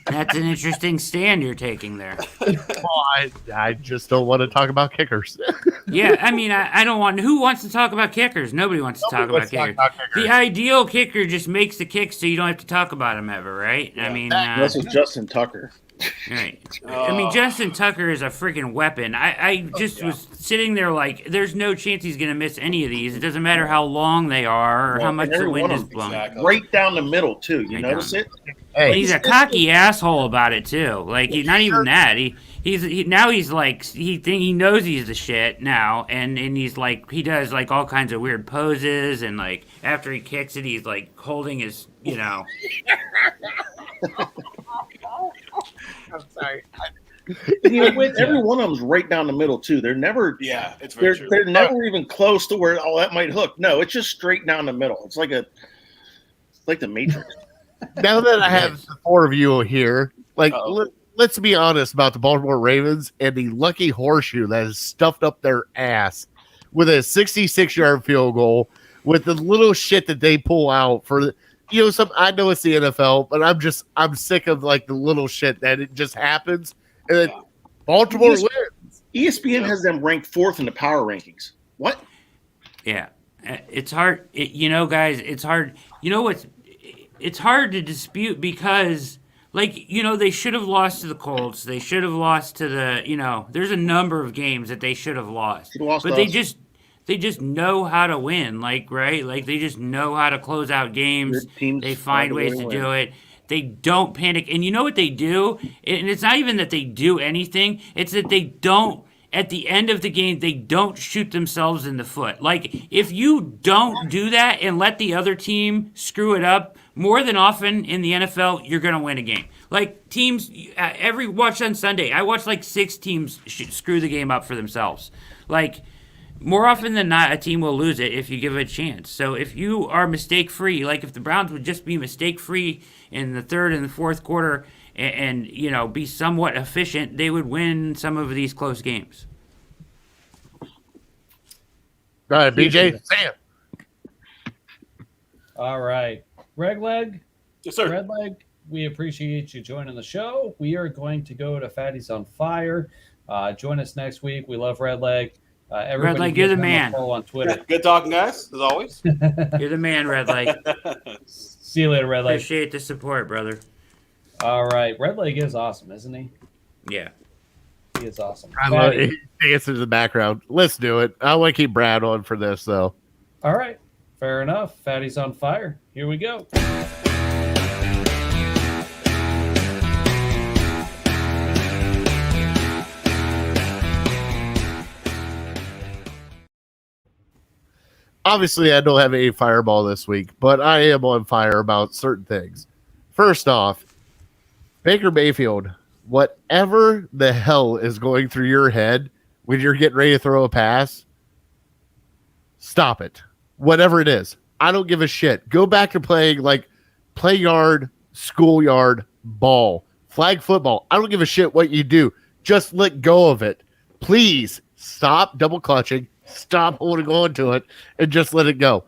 That's an interesting stand you're taking there. Well, I just don't want to talk about kickers. Yeah, I mean, I don't want. Who wants to talk about kickers? Nobody wants to talk about kickers. The ideal kicker just makes the kick so you don't have to talk about him ever, right? Yeah. I mean, This is Justin Tucker. right. I mean, Justin Tucker is a freaking weapon. I just was sitting there like, there's no chance he's going to miss any of these. It doesn't matter how long they are or how much the wind is blowing. Right down the middle, too. You Right notice down. it? Hey, He's a cocky asshole about it too. Like he's not even that. He's like he knows he's the shit now, and he's like he does like all kinds of weird poses, and like after he kicks it, he's like holding his I'm sorry. Every one of them's right down the middle, too. They're never. Yeah, it's very true. They're never even close to where that might hook. No, it's just straight down the middle. It's like the Matrix. Now that I have the four of you here, let's be honest about the Baltimore Ravens and the lucky horseshoe that is stuffed up their ass with a 66-yard field goal with the little shit that they pull out for I know it's the NFL, but I'm sick of like the little shit that it just happens and then Baltimore wins. ESPN has them ranked 4th in the power rankings. What? Yeah, it's hard. Guys, it's hard. You know what's? It's hard to dispute because, they should have lost to the Colts. They should have lost to the, there's a number of games that they should have lost. But they just know how to win, right? Like, they just know how to close out games. They find ways to do it. They don't panic. And you know what they do? And it's not even that they do anything. It's that they don't, at the end of the game, they don't shoot themselves in the foot. Like, if you don't do that and let the other team screw it up, more than often in the NFL, you're going to win a game. Like, teams, watch on Sunday, I watched like 6 teams screw the game up for themselves. Like, more often than not, a team will lose it if you give it a chance. So if you are mistake-free, like if the Browns would just be mistake-free in the third and the fourth quarter and be somewhat efficient, they would win some of these close games. All right, BJ, Sam. All right. Regleg. Yes, sir. Redleg, we appreciate you joining the show. We are going to go to Fatty's on Fire. Join us next week. We love Redleg. Redleg, you're the man. Follow on Twitter. Good talking, guys, as always. You're the man, Redleg. See you later, Redleg. Appreciate the support, brother. All right. Redleg is awesome, isn't he? Yeah. He is awesome. I love it. He gets into the background. Let's do it. I want to keep Brad on for this, though. All right. Fair enough. Fatty's on Fire. Here we go. Obviously, I don't have a fireball this week, but I am on fire about certain things. First off, Baker Mayfield, whatever the hell is going through your head when you're getting ready to throw a pass, stop it. Whatever it is. I don't give a shit. Go back to playing like play yard, schoolyard, ball, flag football. I don't give a shit what you do. Just let go of it. Please stop double clutching. Stop holding on to it and just let it go.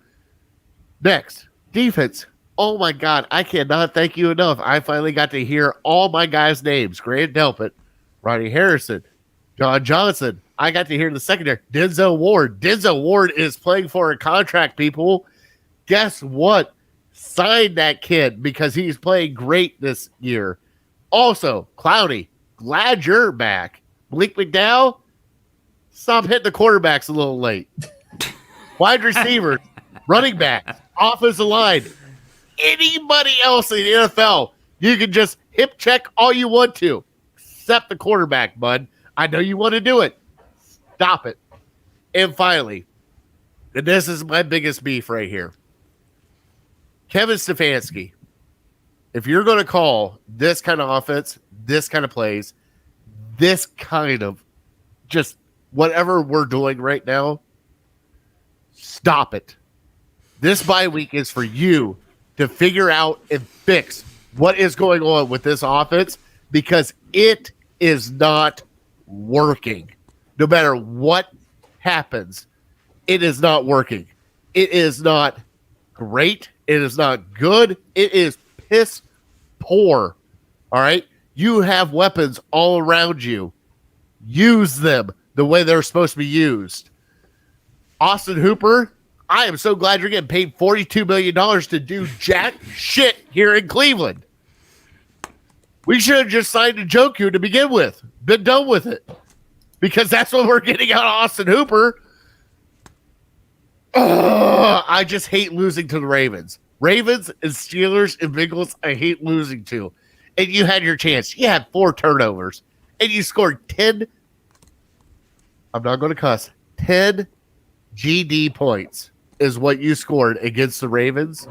Next, defense. Oh my God, I cannot thank you enough. I finally got to hear all my guys' names. Grant Delpit, Ronnie Harrison, John Johnson. I got to hear the secondary. Denzel Ward. Denzel Ward is playing for a contract, people. Guess what? Sign that kid because he's playing great this year. Also, Cloudy, glad you're back. Blake McDowell, stop hitting the quarterbacks a little late. Wide receivers, running backs, offensive line, anybody else in the NFL, you can just hip check all you want to, except the quarterback, bud. I know you want to do it. Stop it. And finally, and this is my biggest beef right here. Kevin Stefanski, if you're going to call this kind of offense, this kind of plays, this kind of just whatever we're doing right now, stop it. This bye week is for you to figure out and fix what is going on with this offense because it is not working. No matter what happens, it is not working. It is not great. It is not good. It is piss poor. All right? You have weapons all around you. Use them the way they're supposed to be used. Austin Hooper, I am so glad you're getting paid $42 million to do jack shit here in Cleveland. We should have just signed Njoku to begin with. Been done with it. Because that's what we're getting out of Austin Hooper. I just hate losing to the Ravens. Ravens and Steelers and Bengals, I hate losing to. And you had your chance. You had 4 turnovers. And you scored 10. I'm not going to cuss. 10 GD points is what you scored against the Ravens.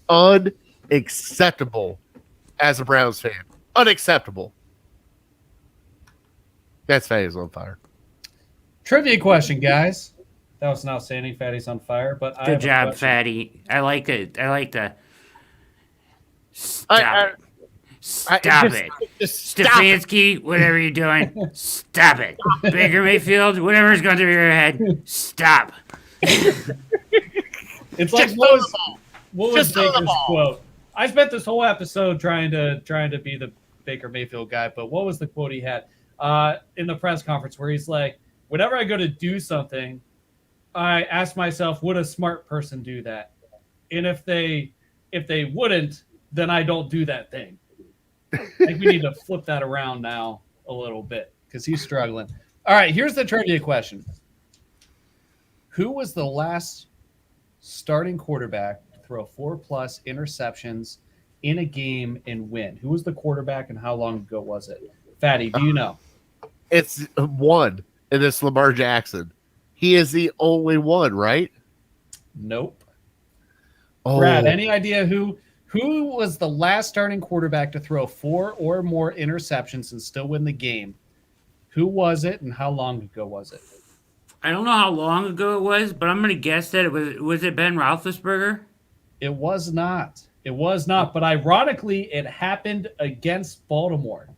Unacceptable as a Browns fan. Unacceptable. That's Fatty's on fire. Trivia question, guys. That was an outstanding. Fatty's on fire. But Good job, Fatty. I like it. I like the. Stop it. Stop it. Stefanski, whatever you're doing, stop it. Baker Mayfield, whatever's going through your head, stop. It's like what was Baker's quote? I spent this whole episode trying to be the Baker Mayfield guy, but what was the quote he had in the press conference where he's like, whenever I go to do something, I ask myself, would a smart person do that? And if they wouldn't, then I don't do that thing. I think we need to flip that around now a little bit because he's struggling. All right, here's the trivia question. Who was the last starting quarterback to throw 4+ interceptions in a game and win? Who was the quarterback and how long ago was it? Fatty, do you know? It's one, and it's Lamar Jackson. He is the only one, right? Nope. Oh. Brad, any idea who was the last starting quarterback to throw 4 or more interceptions and still win the game? Who was it and how long ago was it? I don't know how long ago it was, but I'm going to guess that it was it Ben Roethlisberger? It was not. It was not, but ironically, it happened against Baltimore.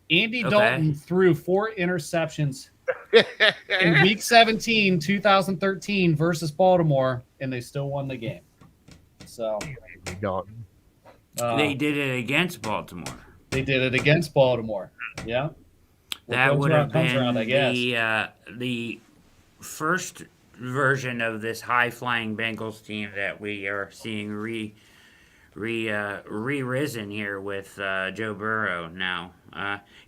Andy Dalton threw 4 interceptions in Week 17, 2013 versus Baltimore, and they still won the game. So Dalton. They did it against Baltimore. They did it against Baltimore. Yeah. That would have been the first version of this high-flying Bengals team that we are seeing re-risen here with Joe Burrow now.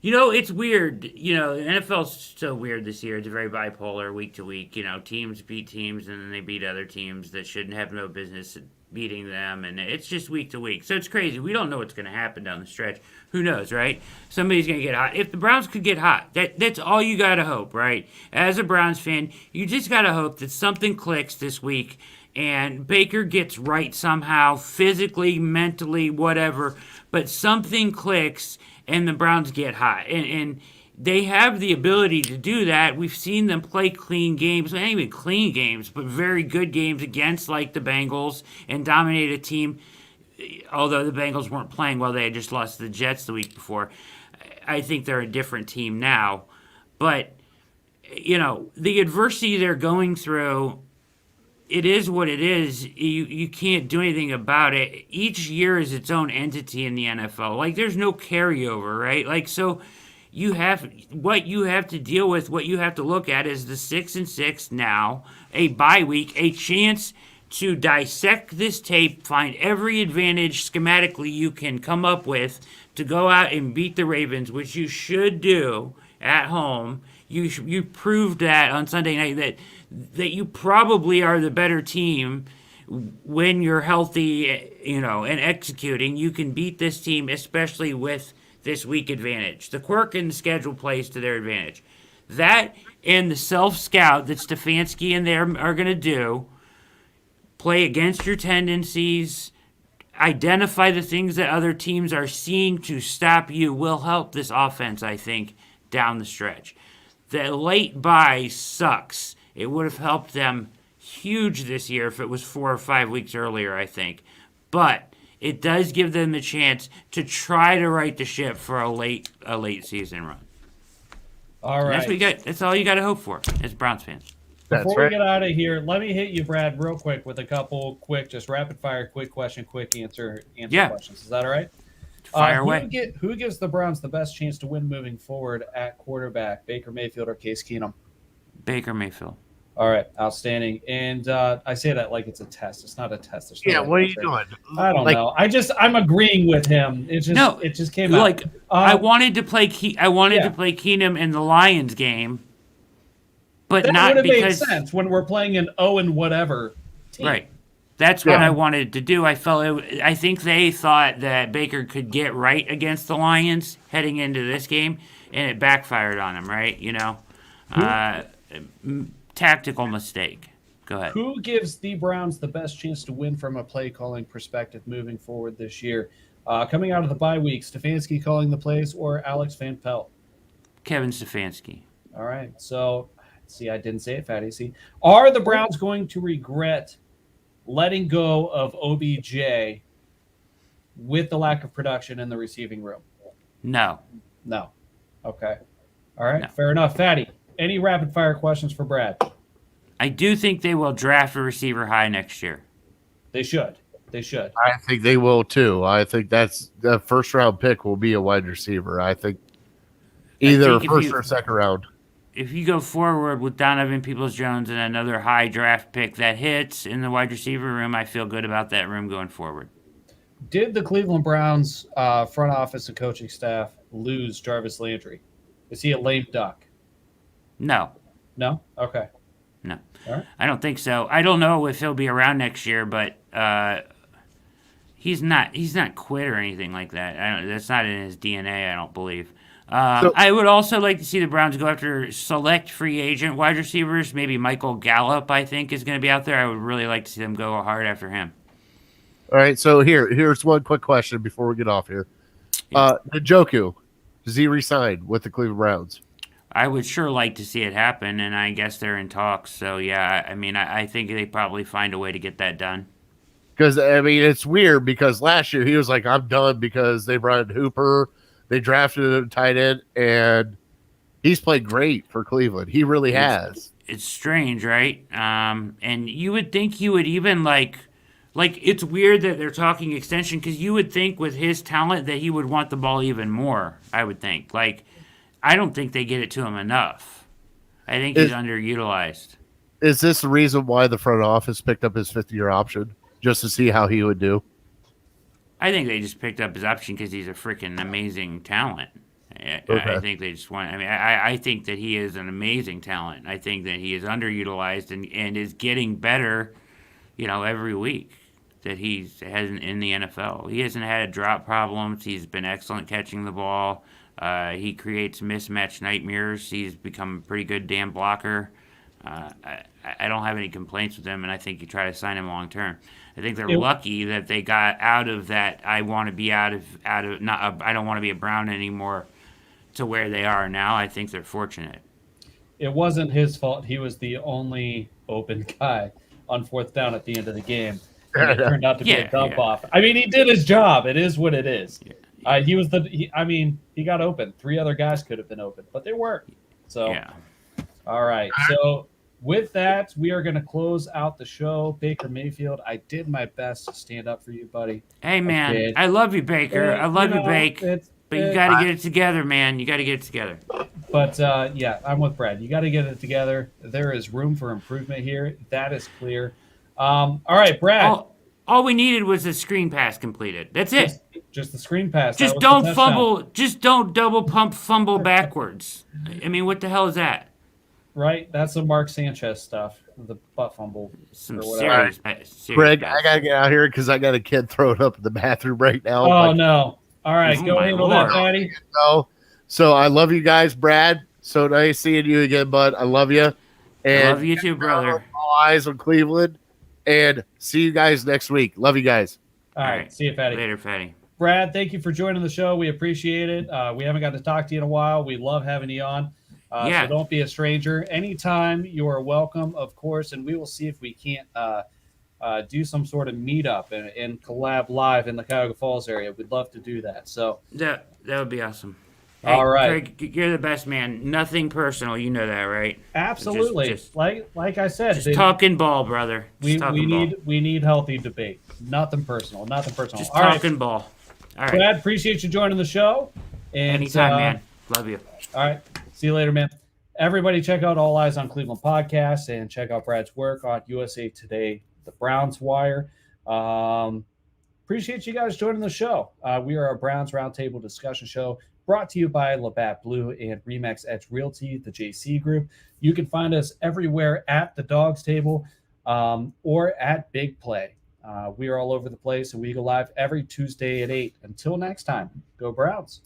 It's weird. The NFL's so weird this year. It's very bipolar week to week. Teams beat teams and then they beat other teams that shouldn't have no business beating them, and it's just week to week. So it's crazy. We don't know what's going to happen down the stretch. Who knows, right? Somebody's going to get hot. If the Browns could get hot, that's all you got to hope, right? As a Browns fan, you just got to hope that something clicks this week and Baker gets right somehow, physically, mentally, whatever, but something clicks and the Browns get hot. And they have the ability to do that. We've seen them play clean games, not even clean games, but very good games against like the Bengals and dominate a team. Although the Bengals weren't playing well, they had just lost to the Jets the week before. I think they're a different team now. But, the adversity they're going through, it is what it is. You can't do anything about it. Each year is its own entity in the NFL. Like, there's no carryover, right? Like, so what you have to deal with, what you have to look at is the 6-6 now, a bye week, a chance to dissect this tape, find every advantage schematically you can come up with to go out and beat the Ravens, which you should do at home. You proved that on Sunday night that you probably are the better team when you're healthy, and executing. You can beat this team, especially with this week advantage. The quirk in the schedule plays to their advantage. That and the self-scout that Stefanski and them are going to do, play against your tendencies, identify the things that other teams are seeing to stop you, will help this offense, I think, down the stretch. The late bye sucks. It would have helped them huge this year if it was 4 or 5 weeks earlier, I think. But it does give them the chance to try to right the ship for a late season run. All And right. that's what you got. That's all you got to hope for as Browns fans. Before we get out of here, let me hit you, Brad, real quick with a couple quick, just rapid fire, quick question, quick answer questions. Is that all right? Fire away. Who gives the Browns the best chance to win moving forward at quarterback, Baker Mayfield or Case Keenum? Baker Mayfield. All right, outstanding. And I say that like it's a test. It's not a test. What are you doing? I don't know. I'm agreeing with him. It just came out. Like I wanted to play to play Keenum in the Lions game, but that not would have made because sense when we're playing an Owen whatever team. Right. That's what I wanted to do. I think they thought that Baker could get right against the Lions heading into this game, and it backfired on him. Right? Tactical mistake. Go ahead. Who gives the Browns the best chance to win from a play calling perspective moving forward this year? Coming out of the bye week, Stefanski calling the plays or Alex Van Pelt? Kevin Stefanski. All right. So, see, I didn't say it, Fatty. See, are the Browns going to regret letting go of OBJ with the lack of production in the receiving room? No. Okay. All right. No. Fair enough. Fatty, any rapid fire questions for Brad? I do think they will draft a receiver high next year. They should. I think they will too. I think that's the first round pick will be a wide receiver. I think either first or second round. If you go forward with Donovan Peoples-Jones and another high draft pick that hits in the wide receiver room, I feel good about that room going forward. Did the Cleveland Browns front office and coaching staff lose Jarvis Landry? Is he a lame duck? No. No? Okay. No. All right. I don't think so. I don't know if he'll be around next year, but he's not quit or anything like that. That's not in his DNA, I don't believe. I would also like to see the Browns go after select free agent wide receivers. Maybe Michael Gallup, I think, is going to be out there. I would really like to see them go hard after him. All right, so here's one quick question before we get off here. Njoku, does he resign with the Cleveland Browns? I would sure like to see it happen, and I guess they're in talks. So, yeah, I mean, I think they probably find a way to get that done. Because, I mean, it's weird because last year he was like, I'm done because they brought in Hooper. They drafted a tight end, and he's played great for Cleveland. He really has. It's strange, right? And you would think he would even, like it's weird that they're talking extension because you would think with his talent that he would want the ball even more, I would think. Like, I don't think they get it to him enough. I think he's underutilized. Is this the reason why the front office picked up his 50-year option? Just to see how he would do? I think they just picked up his option because he's a freaking amazing talent. Okay. I think they just want. I mean, I think that he is an amazing talent. I think that he is underutilized and is getting better, every week that he has in the NFL. He hasn't had drop problems. He's been excellent catching the ball. He creates mismatch nightmares. He's become a pretty good damn blocker. I don't have any complaints with him, and I think you try to sign him long term. I think they're lucky that they got out of that. I want to be I don't want to be a Brown anymore, to where they are now. I think they're fortunate. It wasn't his fault. He was the only open guy on fourth down at the end of the game. And it turned out to be a dump off. I mean, he did his job. It is what it is. Yeah. He got open. 3 other guys could have been open, but they weren't. So, all right. So, with that, we are going to close out the show. Baker Mayfield, I did my best to stand up for you, buddy. Hey, man, I love you, Baker. I love you, Bake. But you got to get it together, man. You got to get it together. But, I'm with Brad. You got to get it together. There is room for improvement here. That is clear. All right, Brad. All we needed was a screen pass completed. That's it. Just the screen pass. Just don't fumble. Just don't double pump fumble backwards. I mean, what the hell is that? Right? That's some Mark Sanchez stuff. The butt fumble. Some serious Greg, I got to get out here because I got a kid throwing up in the bathroom right now. Oh, no. All right. Go handle that, Patty. So I love you guys, Brad. So nice seeing you again, bud. I love you. And I love you too, brother. All eyes on Cleveland. And see you guys next week. Love you guys. All right. See you, Fatty. Later, Fatty. Brad, thank you for joining the show. We appreciate it. We haven't got to talk to you in a while. We love having you on. So don't be a stranger. Anytime you are welcome, of course, and we will see if we can't do some sort of meetup and collab live in the Cuyahoga Falls area. We'd love to do that. So that would be awesome. Hey, All right. Craig, you're the best man. Nothing personal. You know that, right? Absolutely. Just like I said, talking ball, brother. we Talking ball. need healthy debate. Nothing personal. Nothing personal. Just All right, talking ball. All right. Brad, appreciate you joining the show. And, Anytime, man. Love you. All right. See you later, man. Everybody check out All Eyes on Cleveland podcast and check out Brad's work on USA Today, the Browns Wire. Appreciate you guys joining the show. We are a Browns Roundtable discussion show brought to you by Labatt Blue and Remax Edge Realty, the JC Group. You can find us everywhere at the Dawgs Table or at Big Play. We are all over the place, and we go live every Tuesday at 8. Until next time, go Browns.